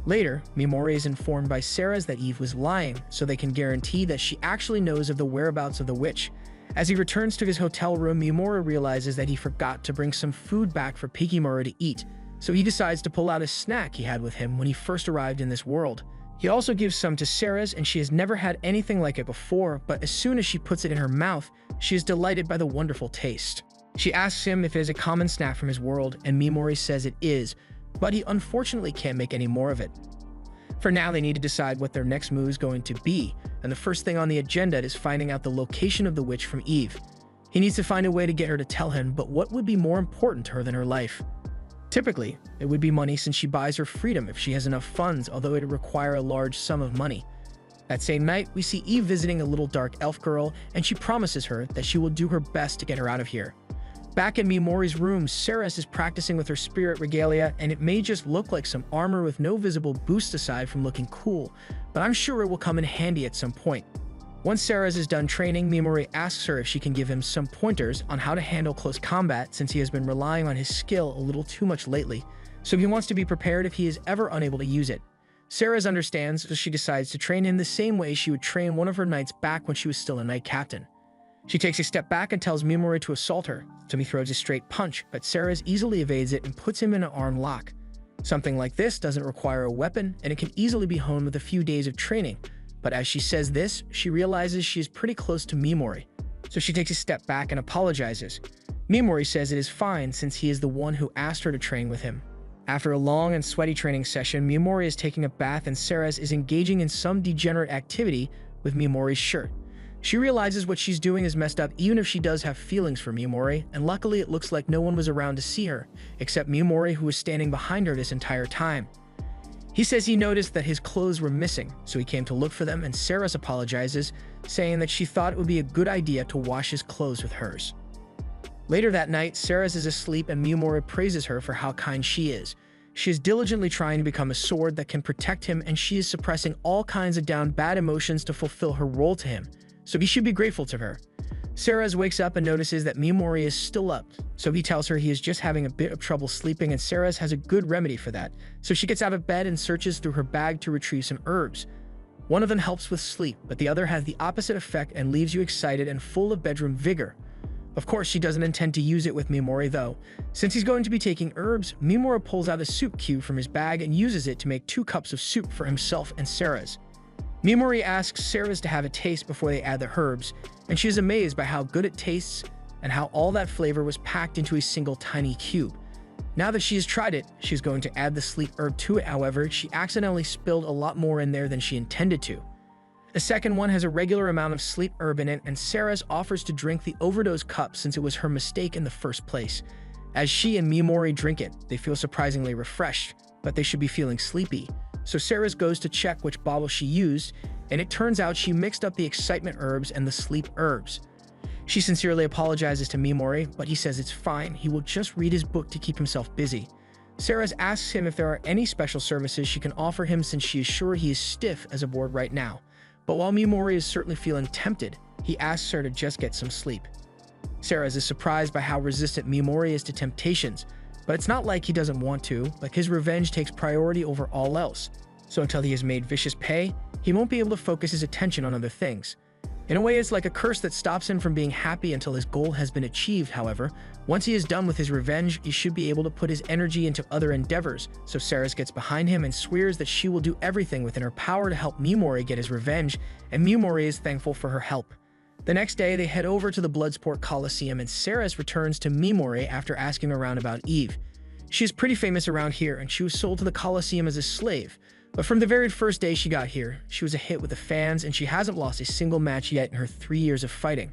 Later, Mimori is informed by Ceres that Eve was lying, so they can guarantee that she actually knows of the whereabouts of the witch. As he returns to his hotel room, Mimori realizes that he forgot to bring some food back for Pikimura to eat, so he decides to pull out a snack he had with him when he first arrived in this world. He also gives some to Ceres, and she has never had anything like it before, but as soon as she puts it in her mouth, she is delighted by the wonderful taste. She asks him if it is a common snack from his world, and Mimori says it is, but he unfortunately can't make any more of it. For now, they need to decide what their next move is going to be, and the first thing on the agenda is finding out the location of the witch from Eve. He needs to find a way to get her to tell him, but what would be more important to her than her life? Typically, it would be money since she buys her freedom if she has enough funds, although it would require a large sum of money. That same night, we see Eve visiting a little dark elf girl, and she promises her that she will do her best to get her out of here. Back in Mimori's room, Ceres is practicing with her spirit regalia, and it may just look like some armor with no visible boost aside from looking cool, but I'm sure it will come in handy at some point. Once Ceres is done training, Mimori asks her if she can give him some pointers on how to handle close combat since he has been relying on his skill a little too much lately, so he wants to be prepared if he is ever unable to use it. Ceres understands, so she decides to train him the same way she would train one of her knights back when she was still a knight captain. She takes a step back and tells Mimori to assault her, so he throws a straight punch, but Ceres easily evades it and puts him in an arm lock. Something like this doesn't require a weapon, and it can easily be honed with a few days of training, but as she says this, she realizes she is pretty close to Mimori, so she takes a step back and apologizes. Mimori says it is fine since he is the one who asked her to train with him. After a long and sweaty training session, Mimori is taking a bath and Ceres is engaging in some degenerate activity with Mimori's shirt. She realizes what she's doing is messed up even if she does have feelings for Mimori, and luckily it looks like no one was around to see her, except Mimori who was standing behind her this entire time. He says he noticed that his clothes were missing, so he came to look for them, and Ceres apologizes, saying that she thought it would be a good idea to wash his clothes with hers. Later that night, Ceres is asleep and Mimori praises her for how kind she is. She is diligently trying to become a sword that can protect him, and she is suppressing all kinds of down bad emotions to fulfill her role to him, so he should be grateful to her. Ceres wakes up and notices that Mimori is still up, so he tells her he is just having a bit of trouble sleeping, and Ceres has a good remedy for that, so she gets out of bed and searches through her bag to retrieve some herbs. One of them helps with sleep, but the other has the opposite effect and leaves you excited and full of bedroom vigor. Of course, she doesn't intend to use it with Mimori though. Since he's going to be taking herbs, Mimori pulls out a soup cube from his bag and uses it to make 2 cups of soup for himself and Ceres. Mimori asks Ceres to have a taste before they add the herbs, and she is amazed by how good it tastes and how all that flavor was packed into a single tiny cube. Now that she has tried it, she's going to add the sleep herb to it. However, she accidentally spilled a lot more in there than she intended to. The second one has a regular amount of sleep herb in it, and Ceres offers to drink the overdose cup since it was her mistake in the first place. As she and Mimori drink it, they feel surprisingly refreshed, but they should be feeling sleepy. So Ceres goes to check which bottle she used, and it turns out she mixed up the excitement herbs and the sleep herbs. She sincerely apologizes to Mimori, but he says it's fine, he will just read his book to keep himself busy. Ceres asks him if there are any special services she can offer him since she is sure he is stiff as a board right now. But while Mimori is certainly feeling tempted, he asks her to just get some sleep. Ceres is surprised by how resistant Mimori is to temptations, but it's not like he doesn't want to, like his revenge takes priority over all else. So until he has made vicious pay, he won't be able to focus his attention on other things. In a way, it's like a curse that stops him from being happy until his goal has been achieved. However, once he is done with his revenge, he should be able to put his energy into other endeavors, so Ceres gets behind him and swears that she will do everything within her power to help Mimori get his revenge, and Mimori is thankful for her help. The next day, they head over to the Bloodsport Coliseum and Ceres returns to Mimori after asking around about Eve. She is pretty famous around here and she was sold to the Coliseum as a slave. But from the very first day she got here, she was a hit with the fans and she hasn't lost a single match yet in her 3 years of fighting.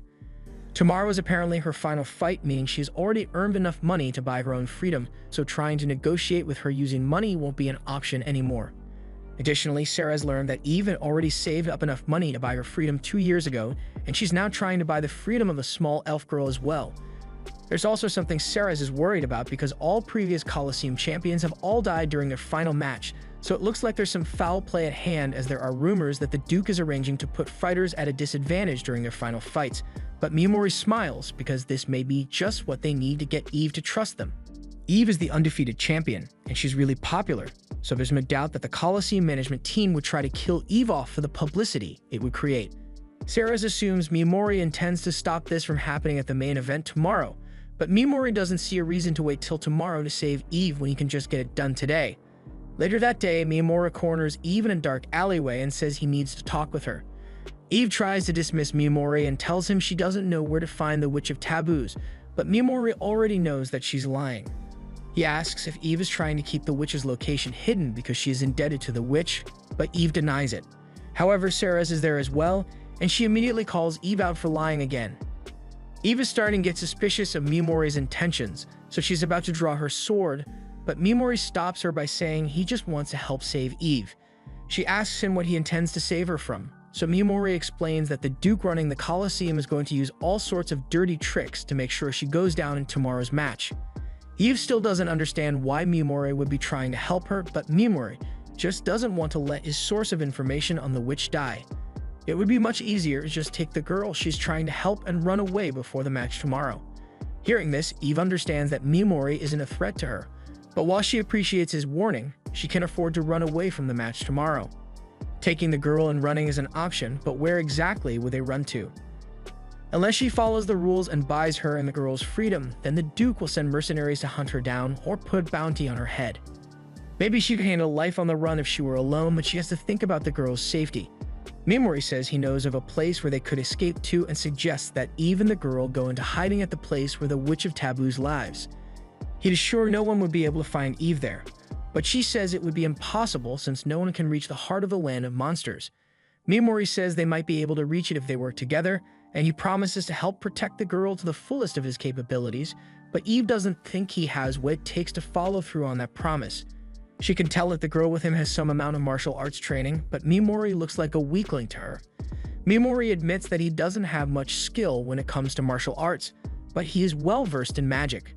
Tomorrow is apparently her final fight, meaning she has already earned enough money to buy her own freedom, so trying to negotiate with her using money won't be an option anymore. Additionally, Ceres learned that Eve had already saved up enough money to buy her freedom 2 years ago, and she's now trying to buy the freedom of a small elf girl as well. There's also something Ceres is worried about because all previous Coliseum champions have all died during their final match, so it looks like there's some foul play at hand as there are rumors that the Duke is arranging to put fighters at a disadvantage during their final fights. But Mimori smiles because this may be just what they need to get Eve to trust them. Eve is the undefeated champion, and she's really popular, so there's no doubt that the Coliseum management team would try to kill Eve off for the publicity it would create. Ceres assumes Mimori intends to stop this from happening at the main event tomorrow, but Mimori doesn't see a reason to wait till tomorrow to save Eve when he can just get it done today. Later that day, Mimori corners Eve in a dark alleyway and says he needs to talk with her. Eve tries to dismiss Mimori and tells him she doesn't know where to find the Witch of Taboos, but Mimori already knows that she's lying. He asks if Eve is trying to keep the witch's location hidden because she is indebted to the witch, but Eve denies it. However, Ceres is there as well, and she immediately calls Eve out for lying again. Eve is starting to get suspicious of Mimori's intentions, so she's about to draw her sword, but Mimori stops her by saying he just wants to help save Eve. She asks him what he intends to save her from, so Mimori explains that the Duke running the Coliseum is going to use all sorts of dirty tricks to make sure she goes down in tomorrow's match. Eve still doesn't understand why Mimori would be trying to help her, but Mimori just doesn't want to let his source of information on the witch die. It would be much easier to just take the girl she's trying to help and run away before the match tomorrow. Hearing this, Eve understands that Mimori isn't a threat to her, but while she appreciates his warning, she can afford to run away from the match tomorrow. Taking the girl and running is an option, but where exactly would they run to? Unless she follows the rules and buys her and the girl's freedom, then the Duke will send mercenaries to hunt her down or put a bounty on her head. Maybe she could handle life on the run if she were alone, but she has to think about the girl's safety. Mimori says he knows of a place where they could escape to and suggests that Eve and the girl go into hiding at the place where the Witch of Taboos lives. He is sure no one would be able to find Eve there, but she says it would be impossible since no one can reach the heart of the land of monsters. Mimori says they might be able to reach it if they work together, and he promises to help protect the girl to the fullest of his capabilities, but Eve doesn't think he has what it takes to follow through on that promise. She can tell that the girl with him has some amount of martial arts training, but Mimori looks like a weakling to her. Mimori admits that he doesn't have much skill when it comes to martial arts, but he is well versed in magic.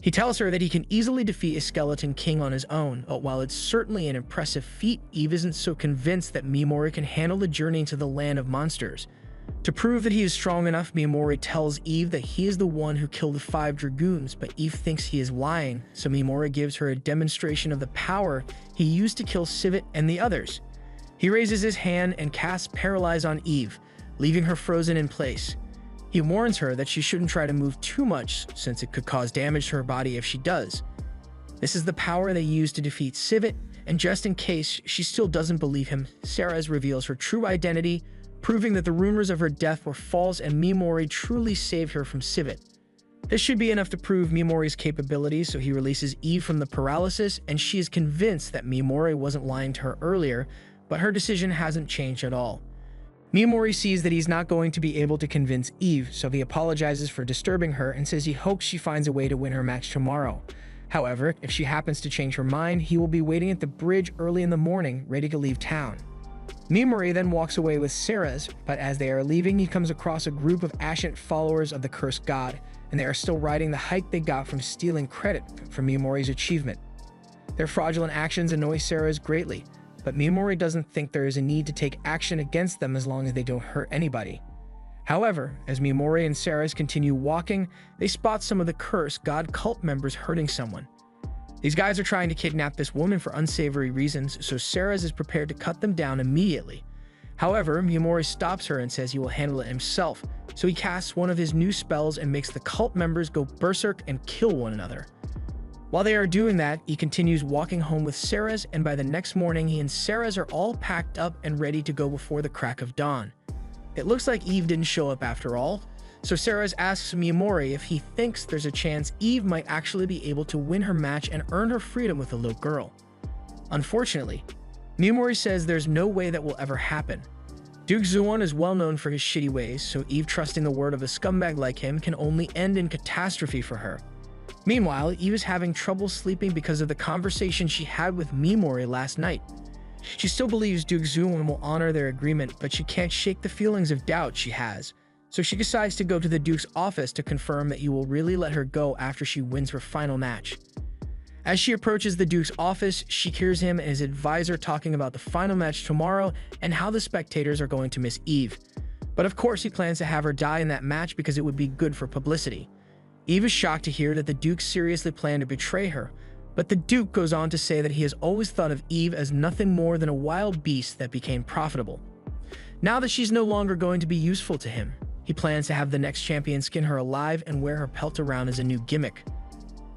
He tells her that he can easily defeat a skeleton king on his own, but while it's certainly an impressive feat, Eve isn't so convinced that Mimori can handle the journey into the land of monsters. To prove that he is strong enough, Mimori tells Eve that he is the one who killed the 5 dragoons, but Eve thinks he is lying, so Mimori gives her a demonstration of the power he used to kill Civet and the others. He raises his hand and casts Paralyze on Eve, leaving her frozen in place. He warns her that she shouldn't try to move too much since it could cause damage to her body if she does. This is the power they use to defeat Civet, and just in case she still doesn't believe him, Ceres reveals her true identity, proving that the rumors of her death were false and Mimori truly saved her from Civet. This should be enough to prove Mimori's capabilities, so he releases Eve from the paralysis, and she is convinced that Mimori wasn't lying to her earlier, but her decision hasn't changed at all. Mimori sees that he's not going to be able to convince Eve, so he apologizes for disturbing her and says he hopes she finds a way to win her match tomorrow. However, if she happens to change her mind, he will be waiting at the bridge early in the morning, ready to leave town. Mimori then walks away with Ceres, but as they are leaving, he comes across a group of ancient followers of the cursed god, and they are still riding the hike they got from stealing credit for Mimori's achievement. Their fraudulent actions annoy Ceres greatly, but Mimori doesn't think there is a need to take action against them as long as they don't hurt anybody. However, as Mimori and Ceres continue walking, they spot some of the cursed god cult members hurting someone. These guys are trying to kidnap this woman for unsavory reasons, so Ceres is prepared to cut them down immediately. However, Miyamori stops her and says he will handle it himself, so he casts one of his new spells and makes the cult members go berserk and kill one another. While they are doing that, he continues walking home with Ceres, and by the next morning he and Ceres are all packed up and ready to go before the crack of dawn. It looks like Eve didn't show up after all, so Ceres asks Miyamori if he thinks there's a chance Eve might actually be able to win her match and earn her freedom with the little girl. Unfortunately, Miyamori says there's no way that will ever happen. Duke Zuon is well known for his shitty ways, so Eve trusting the word of a scumbag like him can only end in catastrophe for her. Meanwhile, Eve is having trouble sleeping because of the conversation she had with Miyamori last night. She still believes Duke Zuon will honor their agreement, but she can't shake the feelings of doubt she has. So she decides to go to the Duke's office to confirm that he will really let her go after she wins her final match. As she approaches the Duke's office, she hears him and his advisor talking about the final match tomorrow and how the spectators are going to miss Eve. But of course he plans to have her die in that match because it would be good for publicity. Eve is shocked to hear that the Duke seriously planned to betray her, but the Duke goes on to say that he has always thought of Eve as nothing more than a wild beast that became profitable. Now that she's no longer going to be useful to him, he plans to have the next champion skin her alive and wear her pelt around as a new gimmick.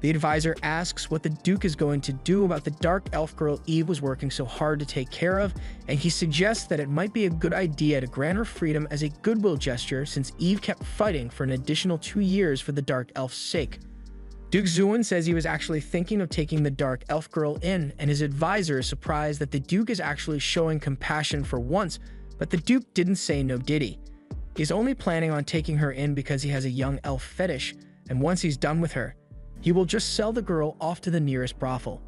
The advisor asks what the Duke is going to do about the dark elf girl Eve was working so hard to take care of, and he suggests that it might be a good idea to grant her freedom as a goodwill gesture since Eve kept fighting for an additional 2 years for the dark elf's sake. Duke Zuon says he was actually thinking of taking the dark elf girl in, and his advisor is surprised that the Duke is actually showing compassion for once, but the Duke didn't say no, did he? He's only planning on taking her in because he has a young elf fetish, and once he's done with her, he will just sell the girl off to the nearest brothel.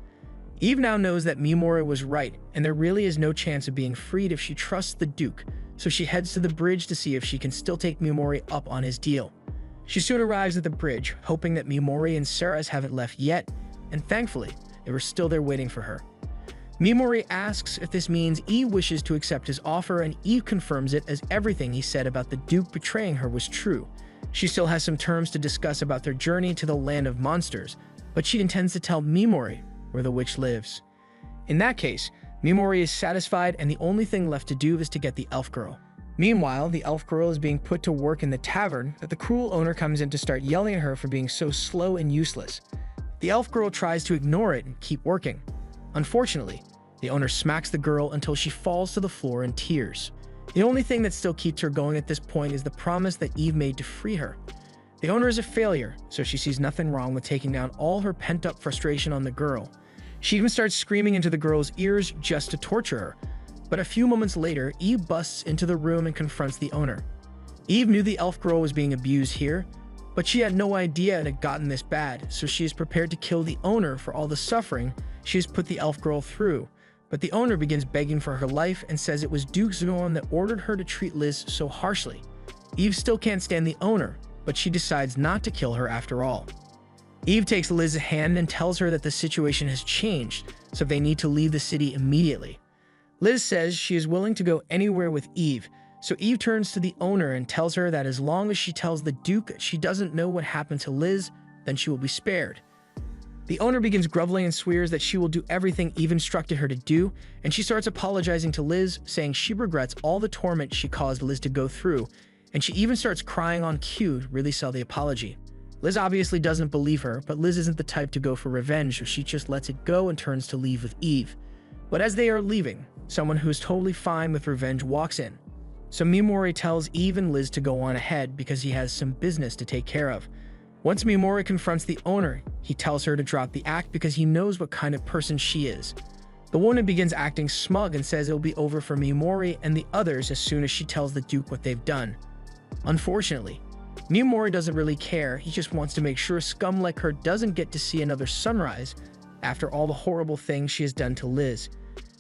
Eve now knows that Miyamori was right, and there really is no chance of being freed if she trusts the Duke, so she heads to the bridge to see if she can still take Miyamori up on his deal. She soon arrives at the bridge, hoping that Miyamori and Ceres haven't left yet, and thankfully, they were still there waiting for her. Miyamori asks if this means Eve wishes to accept his offer, and Eve confirms it as everything he said about the Duke betraying her was true. She still has some terms to discuss about their journey to the land of monsters, but she intends to tell Miyamori where the witch lives. In that case, Miyamori is satisfied and the only thing left to do is to get the elf girl. Meanwhile, the elf girl is being put to work in the tavern, but the cruel owner comes in to start yelling at her for being so slow and useless. The elf girl tries to ignore it and keep working. Unfortunately, the owner smacks the girl until she falls to the floor in tears. The only thing that still keeps her going at this point is the promise that Eve made to free her. The owner is a failure, so she sees nothing wrong with taking down all her pent-up frustration on the girl. She even starts screaming into the girl's ears just to torture her. But a few moments later, Eve busts into the room and confronts the owner. Eve knew the elf girl was being abused here, but she had no idea it had gotten this bad, so she is prepared to kill the owner for all the suffering she has put the elf girl through. But the owner begins begging for her life and says it was Duke Zuon that ordered her to treat Liz so harshly. Eve still can't stand the owner, but she decides not to kill her after all. Eve takes Liz's hand and tells her that the situation has changed, so they need to leave the city immediately. Liz says she is willing to go anywhere with Eve, so Eve turns to the owner and tells her that as long as she tells the Duke she doesn't know what happened to Liz, then she will be spared. The owner begins groveling and swears that she will do everything Eve instructed her to do, and she starts apologizing to Liz, saying she regrets all the torment she caused Liz to go through, and she even starts crying on cue to really sell the apology. Liz obviously doesn't believe her, but Liz isn't the type to go for revenge, so she just lets it go and turns to leave with Eve. But as they are leaving, someone who is totally fine with revenge walks in. So Miyamori tells Eve and Liz to go on ahead because he has some business to take care of. Once Miyamori confronts the owner, he tells her to drop the act because he knows what kind of person she is. The woman begins acting smug and says it will be over for Miyamori and the others as soon as she tells the Duke what they've done. Unfortunately, Miyamori doesn't really care, he just wants to make sure scum like her doesn't get to see another sunrise after all the horrible things she has done to Liz.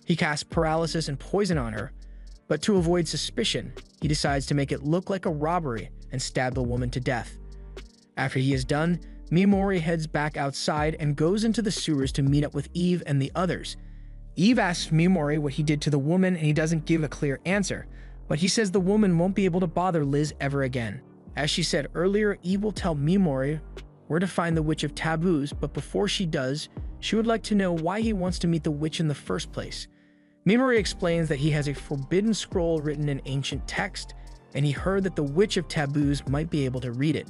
He casts paralysis and poison on her, but to avoid suspicion, he decides to make it look like a robbery and stab the woman to death. After he is done, Miyamori heads back outside and goes into the sewers to meet up with Eve and the others. Eve asks Miyamori what he did to the woman and he doesn't give a clear answer, but he says the woman won't be able to bother Liz ever again. As she said earlier, Eve will tell Miyamori where to find the Witch of Taboos, but before she does, she would like to know why he wants to meet the witch in the first place. Mimori explains that he has a forbidden scroll written in ancient text, and he heard that the Witch of Taboos might be able to read it.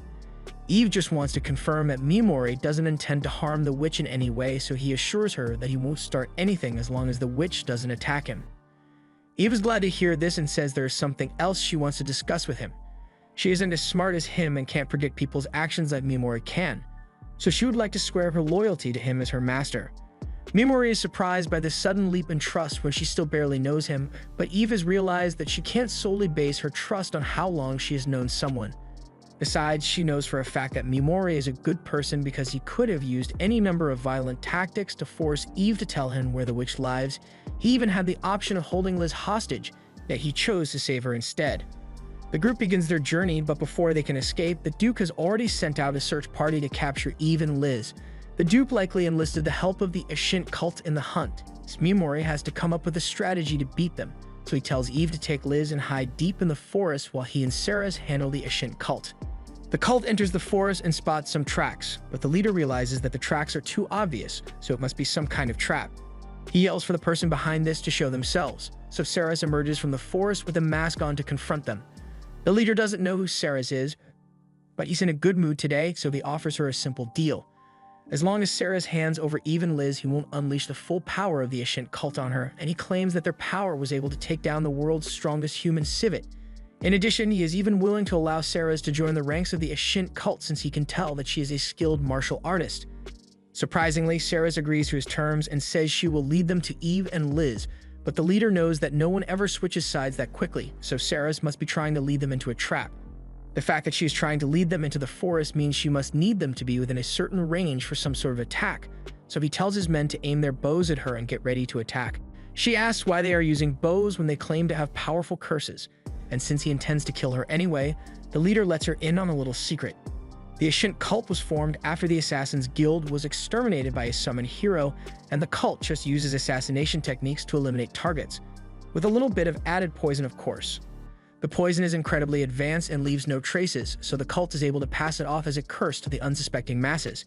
Eve just wants to confirm that Mimori doesn't intend to harm the witch in any way, so he assures her that he won't start anything as long as the witch doesn't attack him. Eve is glad to hear this and says there is something else she wants to discuss with him. She isn't as smart as him and can't predict people's actions like Mimori can, so she would like to swear her loyalty to him as her master. Mimori is surprised by this sudden leap in trust when she still barely knows him, but Eve has realized that she can't solely base her trust on how long she has known someone. Besides, she knows for a fact that Mimori is a good person because he could have used any number of violent tactics to force Eve to tell him where the witch lives. He even had the option of holding Liz hostage, yet he chose to save her instead. The group begins their journey, but before they can escape, the Duke has already sent out a search party to capture Eve and Liz. The Duke likely enlisted the help of the Ashint cult in the hunt, as Mimori has to come up with a strategy to beat them, so he tells Eve to take Liz and hide deep in the forest while he and Ceres handle the Ashint cult. The cult enters the forest and spots some tracks, but the leader realizes that the tracks are too obvious, so it must be some kind of trap. He yells for the person behind this to show themselves, so Ceres emerges from the forest with a mask on to confront them. The leader doesn't know who Ceres is, but he's in a good mood today, so he offers her a simple deal. As long as Ceres hands over Eve and Liz, he won't unleash the full power of the Ashint cult on her, and he claims that their power was able to take down the world's strongest human civet. In addition, he is even willing to allow Ceres to join the ranks of the Ashint cult since he can tell that she is a skilled martial artist. Surprisingly, Ceres agrees to his terms and says she will lead them to Eve and Liz, but the leader knows that no one ever switches sides that quickly, so Ceres must be trying to lead them into a trap. The fact that she is trying to lead them into the forest means she must need them to be within a certain range for some sort of attack, so he tells his men to aim their bows at her and get ready to attack. She asks why they are using bows when they claim to have powerful curses, and since he intends to kill her anyway, the leader lets her in on a little secret. The Ashint cult was formed after the Assassin's Guild was exterminated by a summoned hero, and the cult just uses assassination techniques to eliminate targets, with a little bit of added poison of course. The poison is incredibly advanced and leaves no traces, so the cult is able to pass it off as a curse to the unsuspecting masses.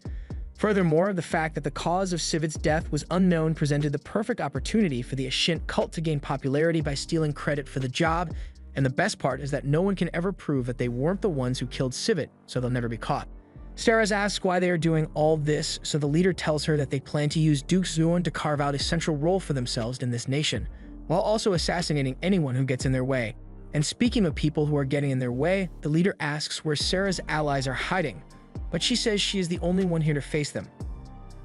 Furthermore, the fact that the cause of Civit's death was unknown presented the perfect opportunity for the Ashint cult to gain popularity by stealing credit for the job, and the best part is that no one can ever prove that they weren't the ones who killed Civit, so they'll never be caught. Ceres asks why they are doing all this, so the leader tells her that they plan to use Duke Zuon to carve out a central role for themselves in this nation, while also assassinating anyone who gets in their way. And speaking of people who are getting in their way, the leader asks where Ceres' allies are hiding, but she says she is the only one here to face them.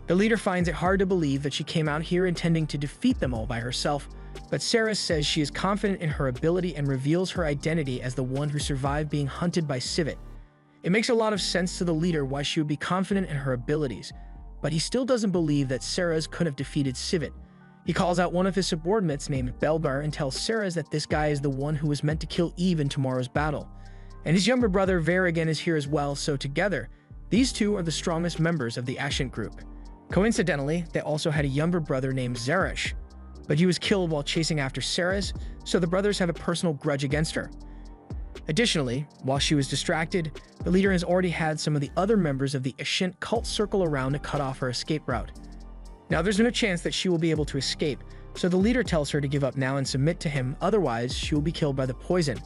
The leader finds it hard to believe that she came out here intending to defeat them all by herself, but Ceres says she is confident in her ability and reveals her identity as the one who survived being hunted by Civit. It makes a lot of sense to the leader why she would be confident in her abilities, but he still doesn't believe that Ceres could have defeated Civit. He calls out one of his subordinates named Belgar and tells Ceres that this guy is the one who was meant to kill Eve in tomorrow's battle. And his younger brother Varigan is here as well, so together, these two are the strongest members of the Ashint group. Coincidentally, they also had a younger brother named Zeresh, but he was killed while chasing after Ceres, so the brothers have a personal grudge against her. Additionally, while she was distracted, the leader has already had some of the other members of the Ashint cult circle around to cut off her escape route. Now there's no chance that she will be able to escape, so the leader tells her to give up now and submit to him, otherwise she will be killed by the poison.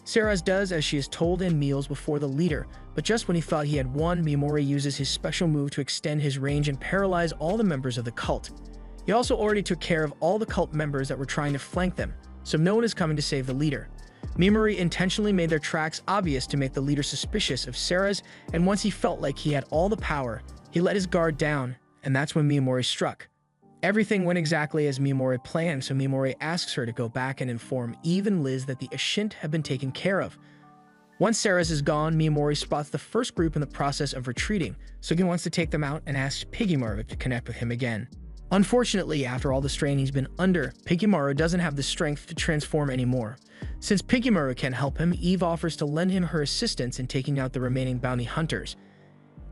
Ceres does as she is told and kneels before the leader, but just when he thought he had won, Mimori uses his special move to extend his range and paralyze all the members of the cult. He also already took care of all the cult members that were trying to flank them, so no one is coming to save the leader. Mimori intentionally made their tracks obvious to make the leader suspicious of Ceres, and once he felt like he had all the power, he let his guard down, and that's when Mimori struck. Everything went exactly as Mimori planned, so Mimori asks her to go back and inform Eve and Liz that the Ashint have been taken care of. Once Ceres is gone, Mimori spots the first group in the process of retreating, so he wants to take them out and asks Piggymaru to connect with him again. Unfortunately, after all the strain he's been under, Piggymaru doesn't have the strength to transform anymore. Since Piggymaru can't help him, Eve offers to lend him her assistance in taking out the remaining bounty hunters.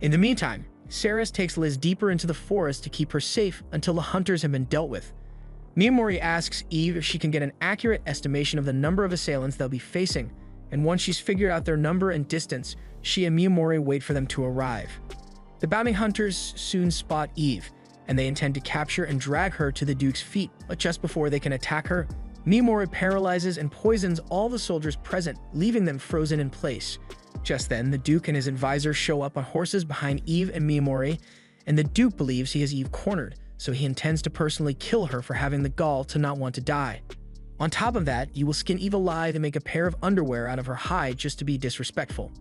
In the meantime, Ceres takes Liz deeper into the forest to keep her safe until the hunters have been dealt with. Mimori asks Eve if she can get an accurate estimation of the number of assailants they'll be facing, and once she's figured out their number and distance, she and Mimori wait for them to arrive. The bounty hunters soon spot Eve, and they intend to capture and drag her to the Duke's feet, but just before they can attack her, Mimori paralyzes and poisons all the soldiers present, leaving them frozen in place. Just then, the Duke and his advisor show up on horses behind Eve and Mimori, and the Duke believes he has Eve cornered, so he intends to personally kill her for having the gall to not want to die. On top of that, he will skin Eve alive and make a pair of underwear out of her hide just to be disrespectful.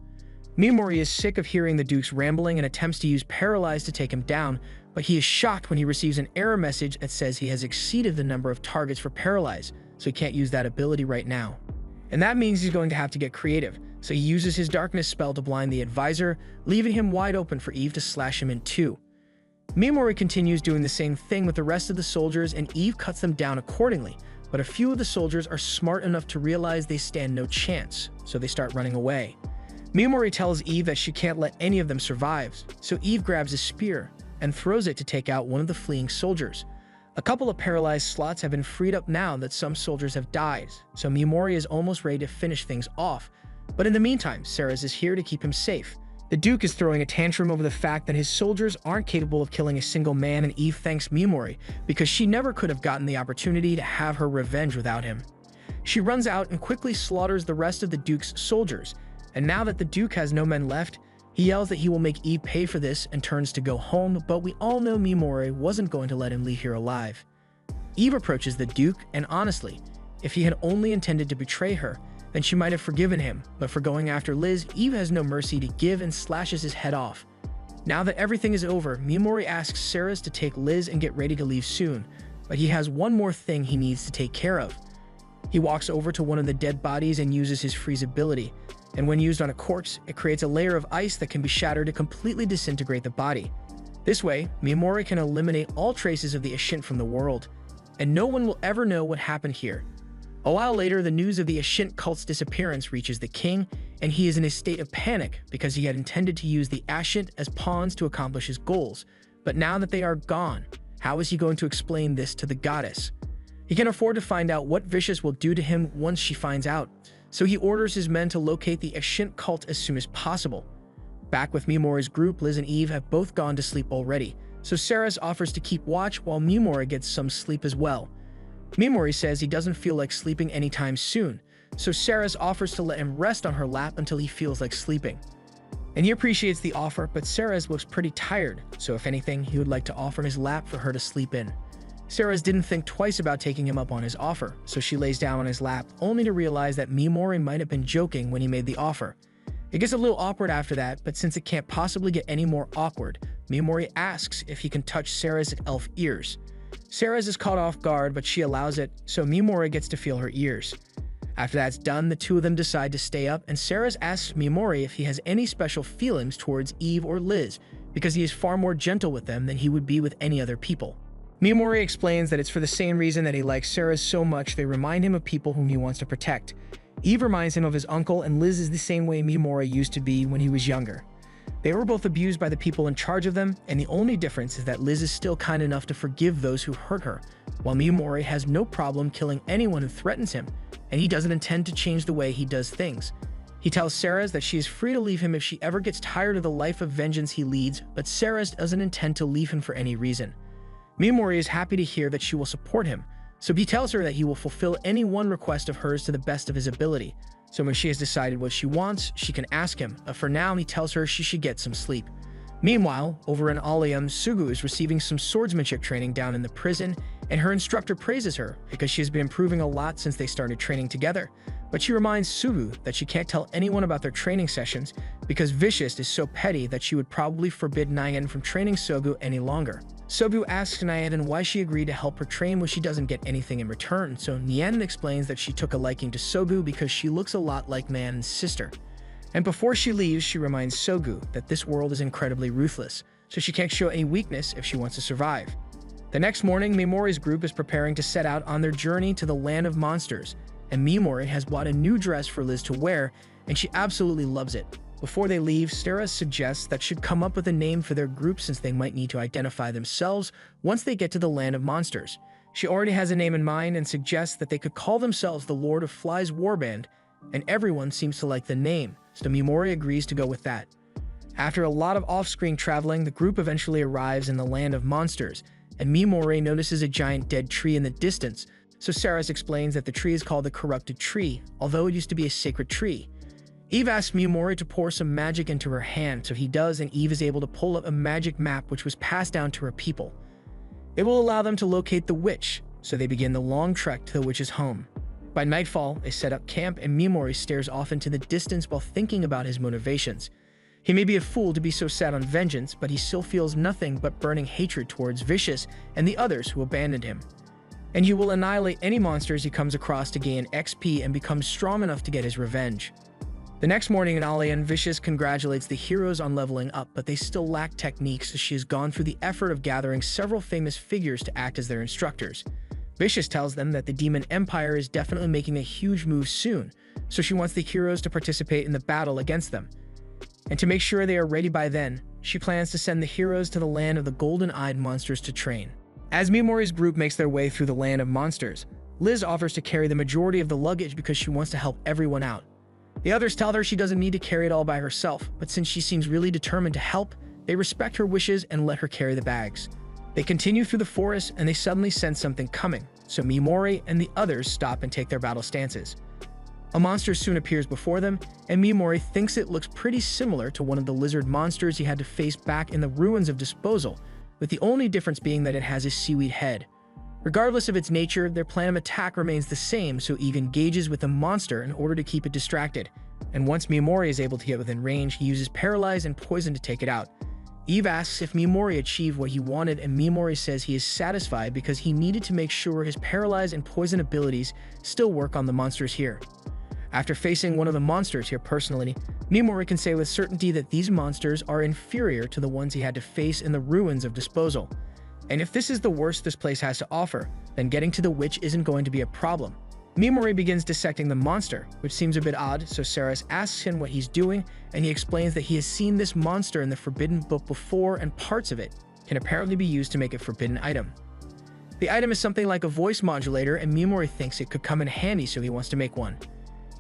Mimori is sick of hearing the Duke's rambling and attempts to use Paralyze to take him down, but he is shocked when he receives an error message that says he has exceeded the number of targets for Paralyze, so he can't use that ability right now. And that means he's going to have to get creative, so he uses his darkness spell to blind the advisor, leaving him wide open for Eve to slash him in two. Mimori continues doing the same thing with the rest of the soldiers, and Eve cuts them down accordingly, but a few of the soldiers are smart enough to realize they stand no chance, so they start running away. Mimori tells Eve that she can't let any of them survive, so Eve grabs a spear and throws it to take out one of the fleeing soldiers. A couple of paralyzed slots have been freed up now that some soldiers have died, so Mimori is almost ready to finish things off. But in the meantime, Ceres is here to keep him safe. The Duke is throwing a tantrum over the fact that his soldiers aren't capable of killing a single man, and Eve thanks Mimori because she never could have gotten the opportunity to have her revenge without him. She runs out and quickly slaughters the rest of the Duke's soldiers, and now that the Duke has no men left, he yells that he will make Eve pay for this and turns to go home, but we all know Mimori wasn't going to let him leave here alive. Eve approaches the Duke, and honestly, if he had only intended to betray her, then she might have forgiven him, but for going after Liz, Eve has no mercy to give and slashes his head off. Now that everything is over, Mimori asks Ceres to take Liz and get ready to leave soon, but he has one more thing he needs to take care of. He walks over to one of the dead bodies and uses his freeze ability, and when used on a corpse, it creates a layer of ice that can be shattered to completely disintegrate the body. This way, Mimori can eliminate all traces of the Ashint from the world, and no one will ever know what happened here. A while later, the news of the Ashint cult's disappearance reaches the king, and he is in a state of panic because he had intended to use the Ashint as pawns to accomplish his goals. But now that they are gone, how is he going to explain this to the goddess? He can afford to find out what Vicious will do to him once she finds out, so he orders his men to locate the Ashint cult as soon as possible. Back with Mimori's group, Liz and Eve have both gone to sleep already, so Ceres offers to keep watch while Mimori gets some sleep as well. Mimori says he doesn't feel like sleeping anytime soon, so Ceres offers to let him rest on her lap until he feels like sleeping. And he appreciates the offer, but Ceres looks pretty tired, so if anything, he would like to offer his lap for her to sleep in. Ceres didn't think twice about taking him up on his offer, so she lays down on his lap, only to realize that Mimori might have been joking when he made the offer. It gets a little awkward after that, but since it can't possibly get any more awkward, Mimori asks if he can touch Ceres' elf ears. Ceres is caught off guard, but she allows it, so Mimori gets to feel her ears. After that's done, the two of them decide to stay up, and Ceres asks Mimori if he has any special feelings towards Eve or Liz, because he is far more gentle with them than he would be with any other people. Mimori explains that it's for the same reason that he likes Ceres so much they remind him of people whom he wants to protect. Eve reminds him of his uncle, and Liz is the same way Mimori used to be when he was younger. They were both abused by the people in charge of them, and the only difference is that Liz is still kind enough to forgive those who hurt her, while Mimori has no problem killing anyone who threatens him, and he doesn't intend to change the way he does things. He tells Ceres that she is free to leave him if she ever gets tired of the life of vengeance he leads, but Ceres doesn't intend to leave him for any reason. Mimori is happy to hear that she will support him, so he tells her that he will fulfill any one request of hers to the best of his ability. So when she has decided what she wants, she can ask him, but for now he tells her she should get some sleep. Meanwhile, over in Allium, Sugu is receiving some swordsmanship training down in the prison, and her instructor praises her because she has been improving a lot since they started training together. But she reminds Sugu that she can't tell anyone about their training sessions because Vicious is so petty that she would probably forbid Nyan from training Sogu any longer. Sogu asks Nyan why she agreed to help her train when she doesn't get anything in return, so Nyan explains that she took a liking to Sogu because she looks a lot like Nyan's sister. And before she leaves, she reminds Sogu that this world is incredibly ruthless, so she can't show any weakness if she wants to survive. The next morning, Mimori's group is preparing to set out on their journey to the land of monsters, and Mimori has bought a new dress for Liz to wear, and she absolutely loves it. Before they leave, Ceres suggests that should come up with a name for their group since they might need to identify themselves once they get to the land of monsters. She already has a name in mind and suggests that they could call themselves the Lord of Flies Warband, and everyone seems to like the name, so Mimori agrees to go with that. After a lot of off-screen traveling, the group eventually arrives in the land of monsters, and Mimori notices a giant dead tree in the distance, so Saris explains that the tree is called the corrupted tree, although it used to be a sacred tree. Eve asks Mimori to pour some magic into her hand, so he does, and Eve is able to pull up a magic map which was passed down to her people. It will allow them to locate the witch, so they begin the long trek to the witch's home. By nightfall, they set up camp and Mimori stares off into the distance while thinking about his motivations. He may be a fool to be so set on vengeance, but he still feels nothing but burning hatred towards Vicious and the others who abandoned him. And he will annihilate any monsters he comes across to gain XP and become strong enough to get his revenge. The next morning in Alien, Vicious congratulates the heroes on leveling up, but they still lack techniques as she has gone through the effort of gathering several famous figures to act as their instructors. Vicious tells them that the Demon Empire is definitely making a huge move soon, so she wants the heroes to participate in the battle against them. And to make sure they are ready by then, she plans to send the heroes to the land of the golden-eyed monsters to train. As Mimori's group makes their way through the land of monsters, Liz offers to carry the majority of the luggage because she wants to help everyone out. The others tell her she doesn't need to carry it all by herself, but since she seems really determined to help, they respect her wishes and let her carry the bags. They continue through the forest and they suddenly sense something coming, so Mimori and the others stop and take their battle stances. A monster soon appears before them, and Mimori thinks it looks pretty similar to one of the lizard monsters he had to face back in the ruins of Disposal, with the only difference being that it has a seaweed head. Regardless of its nature, their plan of attack remains the same, so Eve engages with the monster in order to keep it distracted, and once Mimori is able to get within range, he uses Paralyze and Poison to take it out. Eve asks if Mimori achieved what he wanted, and Mimori says he is satisfied because he needed to make sure his Paralyze and Poison abilities still work on the monsters here. After facing one of the monsters here personally, Mimori can say with certainty that these monsters are inferior to the ones he had to face in the ruins of Disposal. And if this is the worst this place has to offer, then getting to the witch isn't going to be a problem. Mimori begins dissecting the monster, which seems a bit odd, so Saris asks him what he's doing, and he explains that he has seen this monster in the Forbidden Book before, and parts of it can apparently be used to make a forbidden item. The item is something like a voice modulator, and Mimori thinks it could come in handy, so he wants to make one.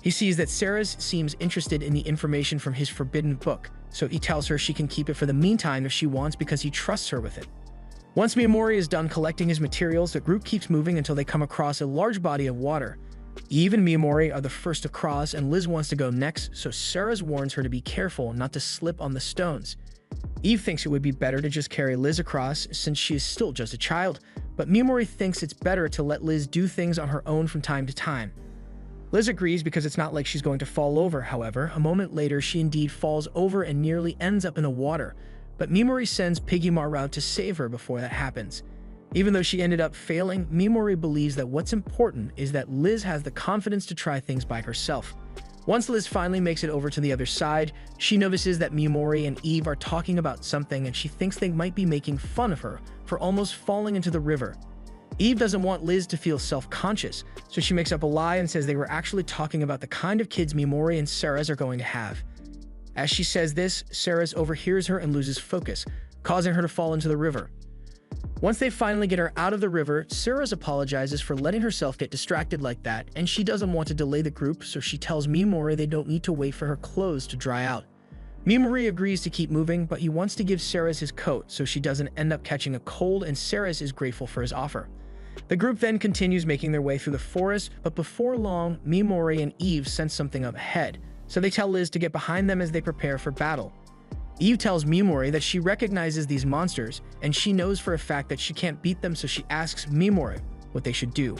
He sees that Saris seems interested in the information from his Forbidden Book, so he tells her she can keep it for the meantime if she wants because he trusts her with it. Once Mimori is done collecting his materials, the group keeps moving until they come across a large body of water. Eve and Mimori are the first to cross, and Liz wants to go next, so Saris warns her to be careful not to slip on the stones. Eve thinks it would be better to just carry Liz across since she is still just a child, but Mimori thinks it's better to let Liz do things on her own from time to time. Liz agrees because it's not like she's going to fall over. However, a moment later she indeed falls over and nearly ends up in the water, but Mimori sends Piggymarr out to save her before that happens. Even though she ended up failing, Mimori believes that what's important is that Liz has the confidence to try things by herself. Once Liz finally makes it over to the other side, she notices that Mimori and Eve are talking about something and she thinks they might be making fun of her for almost falling into the river. Eve doesn't want Liz to feel self-conscious, so she makes up a lie and says they were actually talking about the kind of kids Mimori and Saris are going to have. As she says this, Saris overhears her and loses focus, causing her to fall into the river. Once they finally get her out of the river, Saris apologizes for letting herself get distracted like that, and she doesn't want to delay the group, so she tells Mimori they don't need to wait for her clothes to dry out. Mimori agrees to keep moving, but he wants to give Saris his coat so she doesn't end up catching a cold, and Saris is grateful for his offer. The group then continues making their way through the forest, but before long, Mimori and Eve sense something up ahead, so they tell Liz to get behind them as they prepare for battle. Eve tells Mimori that she recognizes these monsters, and she knows for a fact that she can't beat them, so she asks Mimori what they should do.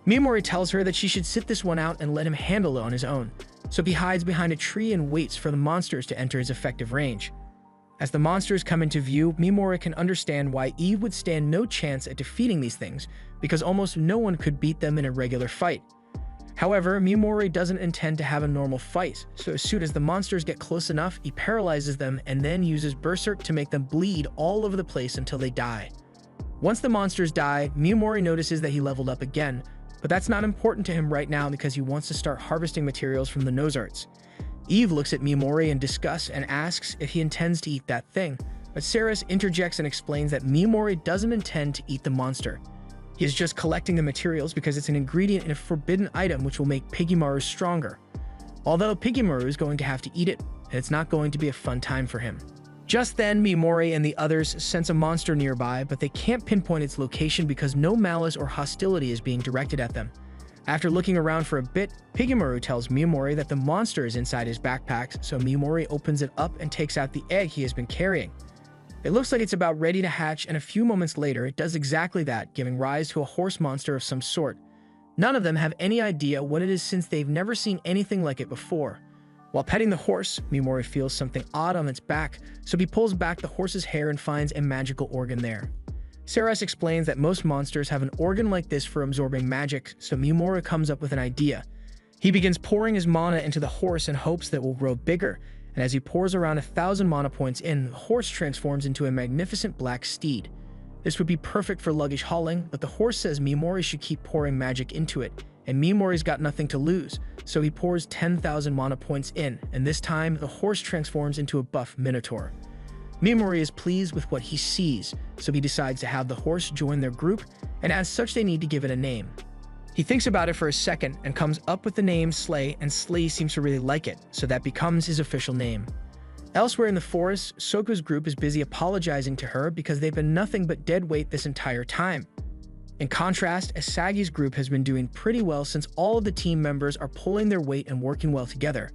Mimori tells her that she should sit this one out and let him handle it on his own, so he hides behind a tree and waits for the monsters to enter his effective range. As the monsters come into view, Mimori can understand why Eve would stand no chance at defeating these things, because almost no one could beat them in a regular fight. However, Mimori doesn't intend to have a normal fight, so as soon as the monsters get close enough, he paralyzes them and then uses Berserk to make them bleed all over the place until they die. Once the monsters die, Mimori notices that he leveled up again, but that's not important to him right now because he wants to start harvesting materials from the nose arts. Eve looks at Mimori in disgust and asks if he intends to eat that thing, but Saris interjects and explains that Mimori doesn't intend to eat the monster. He is just collecting the materials because it's an ingredient in a forbidden item which will make Piggymarr stronger. Although Piggymarr is going to have to eat it, and it's not going to be a fun time for him. Just then, Mimori and the others sense a monster nearby, but they can't pinpoint its location because no malice or hostility is being directed at them. After looking around for a bit, Pigemaru tells Mimori that the monster is inside his backpack, so Mimori opens it up and takes out the egg he has been carrying. It looks like it's about ready to hatch, and a few moments later, it does exactly that, giving rise to a horse monster of some sort. None of them have any idea what it is since they've never seen anything like it before. While petting the horse, Mimori feels something odd on its back, so he pulls back the horse's hair and finds a magical organ there. Ceres explains that most monsters have an organ like this for absorbing magic, so Mimori comes up with an idea. He begins pouring his mana into the horse in hopes that it will grow bigger, and as he pours around 1,000 mana points in, the horse transforms into a magnificent black steed. This would be perfect for luggage hauling, but the horse says Mimori should keep pouring magic into it, and Mimori's got nothing to lose, so he pours 10,000 mana points in, and this time, the horse transforms into a buff minotaur. Mimori is pleased with what he sees, so he decides to have the horse join their group, and as such they need to give it a name. He thinks about it for a second and comes up with the name Slay, and Slay seems to really like it, so that becomes his official name. Elsewhere in the forest, Soko's group is busy apologizing to her because they've been nothing but dead weight this entire time. In contrast, Asagi's group has been doing pretty well since all of the team members are pulling their weight and working well together.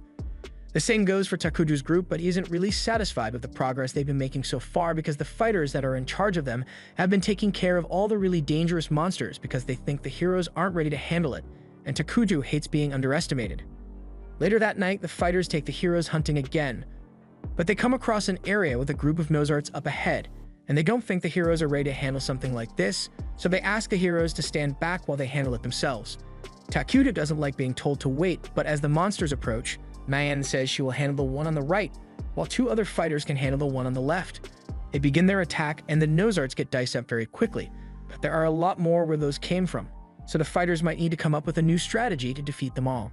The same goes for Takuju's group, but he isn't really satisfied with the progress they've been making so far because the fighters that are in charge of them have been taking care of all the really dangerous monsters because they think the heroes aren't ready to handle it, and Takuju hates being underestimated. Later that night, the fighters take the heroes hunting again, but they come across an area with a group of Nozarts up ahead, and they don't think the heroes are ready to handle something like this, so they ask the heroes to stand back while they handle it themselves. Takuju doesn't like being told to wait, but as the monsters approach, Mayan says she will handle the one on the right, while two other fighters can handle the one on the left. They begin their attack, and the Nozarts get diced up very quickly, but there are a lot more where those came from, so the fighters might need to come up with a new strategy to defeat them all.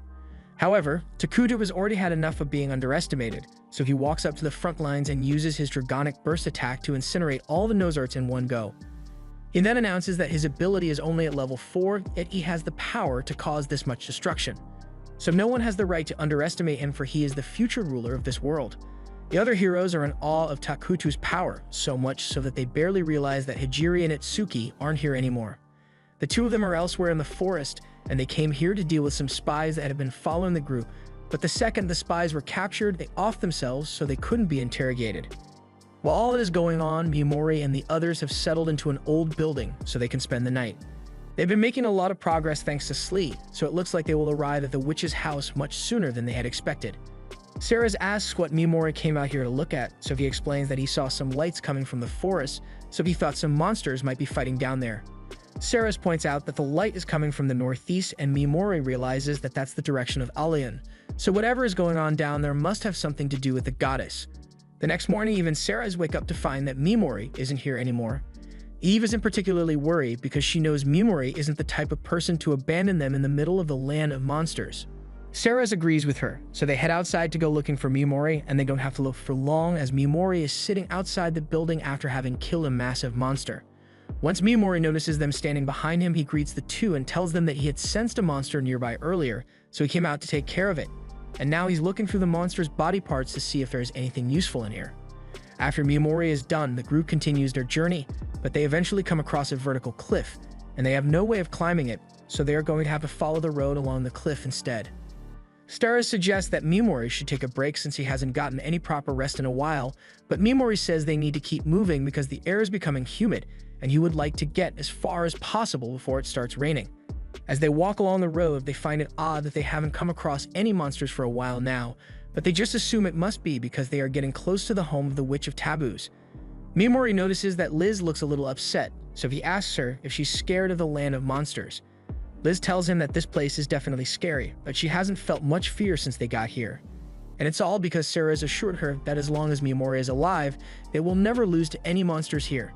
However, Takuju has already had enough of being underestimated, so he walks up to the front lines and uses his Dragonic Burst attack to incinerate all the Nozarts in one go. He then announces that his ability is only at level 4, yet he has the power to cause this much destruction. So no one has the right to underestimate him, for he is the future ruler of this world. The other heroes are in awe of Takuju's power, so much so that they barely realize that Hijiri and Itsuki aren't here anymore. The two of them are elsewhere in the forest, and they came here to deal with some spies that had been following the group, but the second the spies were captured, they offed themselves so they couldn't be interrogated. While all is going on, Mimori and the others have settled into an old building so they can spend the night. They've been making a lot of progress thanks to Slee, so it looks like they will arrive at the witch's house much sooner than they had expected. Ceres asks what Mimori came out here to look at, so he explains that he saw some lights coming from the forest, so he thought some monsters might be fighting down there. Ceres points out that the light is coming from the northeast, and Mimori realizes that that's the direction of Alian, so whatever is going on down there must have something to do with the goddess. The next morning, even Ceres wakes up to find that Mimori isn't here anymore. Eve isn't particularly worried because she knows Mimori isn't the type of person to abandon them in the middle of the land of monsters. Ceres agrees with her, so they head outside to go looking for Mimori, and they don't have to look for long as Mimori is sitting outside the building after having killed a massive monster. Once Mimori notices them standing behind him, he greets the two and tells them that he had sensed a monster nearby earlier, so he came out to take care of it, and now he's looking through the monster's body parts to see if there's anything useful in here. After Mimori is done, the group continues their journey, but they eventually come across a vertical cliff, and they have no way of climbing it, so they are going to have to follow the road along the cliff instead. Ceres suggests that Mimori should take a break since he hasn't gotten any proper rest in a while, but Mimori says they need to keep moving because the air is becoming humid, and he would like to get as far as possible before it starts raining. As they walk along the road, they find it odd that they haven't come across any monsters for a while now, but they just assume it must be because they are getting close to the home of the Witch of Taboos. Mimori notices that Liz looks a little upset, so he asks her if she's scared of the land of monsters. Liz tells him that this place is definitely scary, but she hasn't felt much fear since they got here. And it's all because Sarah has assured her that as long as Mimori is alive, they will never lose to any monsters here.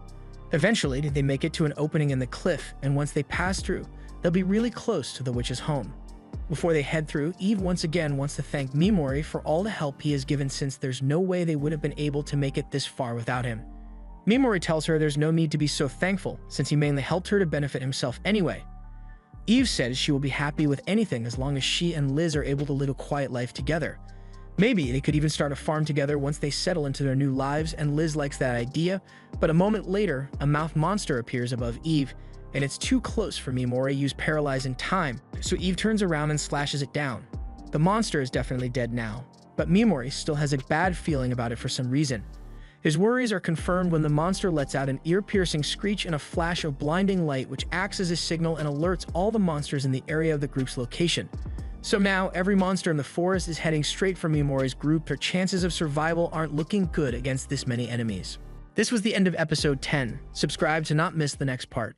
Eventually, they make it to an opening in the cliff, and once they pass through, they'll be really close to the witch's home. Before they head through, Eve once again wants to thank Mimori for all the help he has given since there's no way they would have been able to make it this far without him. Mimori tells her there's no need to be so thankful since he mainly helped her to benefit himself anyway. Eve says she will be happy with anything as long as she and Liz are able to live a quiet life together. Maybe they could even start a farm together once they settle into their new lives, and Liz likes that idea. But a moment later, a mouth monster appears above Eve, and it's too close for Mimori to use Paralyze in time, so Eve turns around and slashes it down. The monster is definitely dead now, but Mimori still has a bad feeling about it for some reason. His worries are confirmed when the monster lets out an ear-piercing screech and a flash of blinding light, which acts as a signal and alerts all the monsters in the area of the group's location. So now, every monster in the forest is heading straight for Mimori's group. Their chances of survival aren't looking good against this many enemies. This was the end of episode 10. Subscribe to not miss the next part.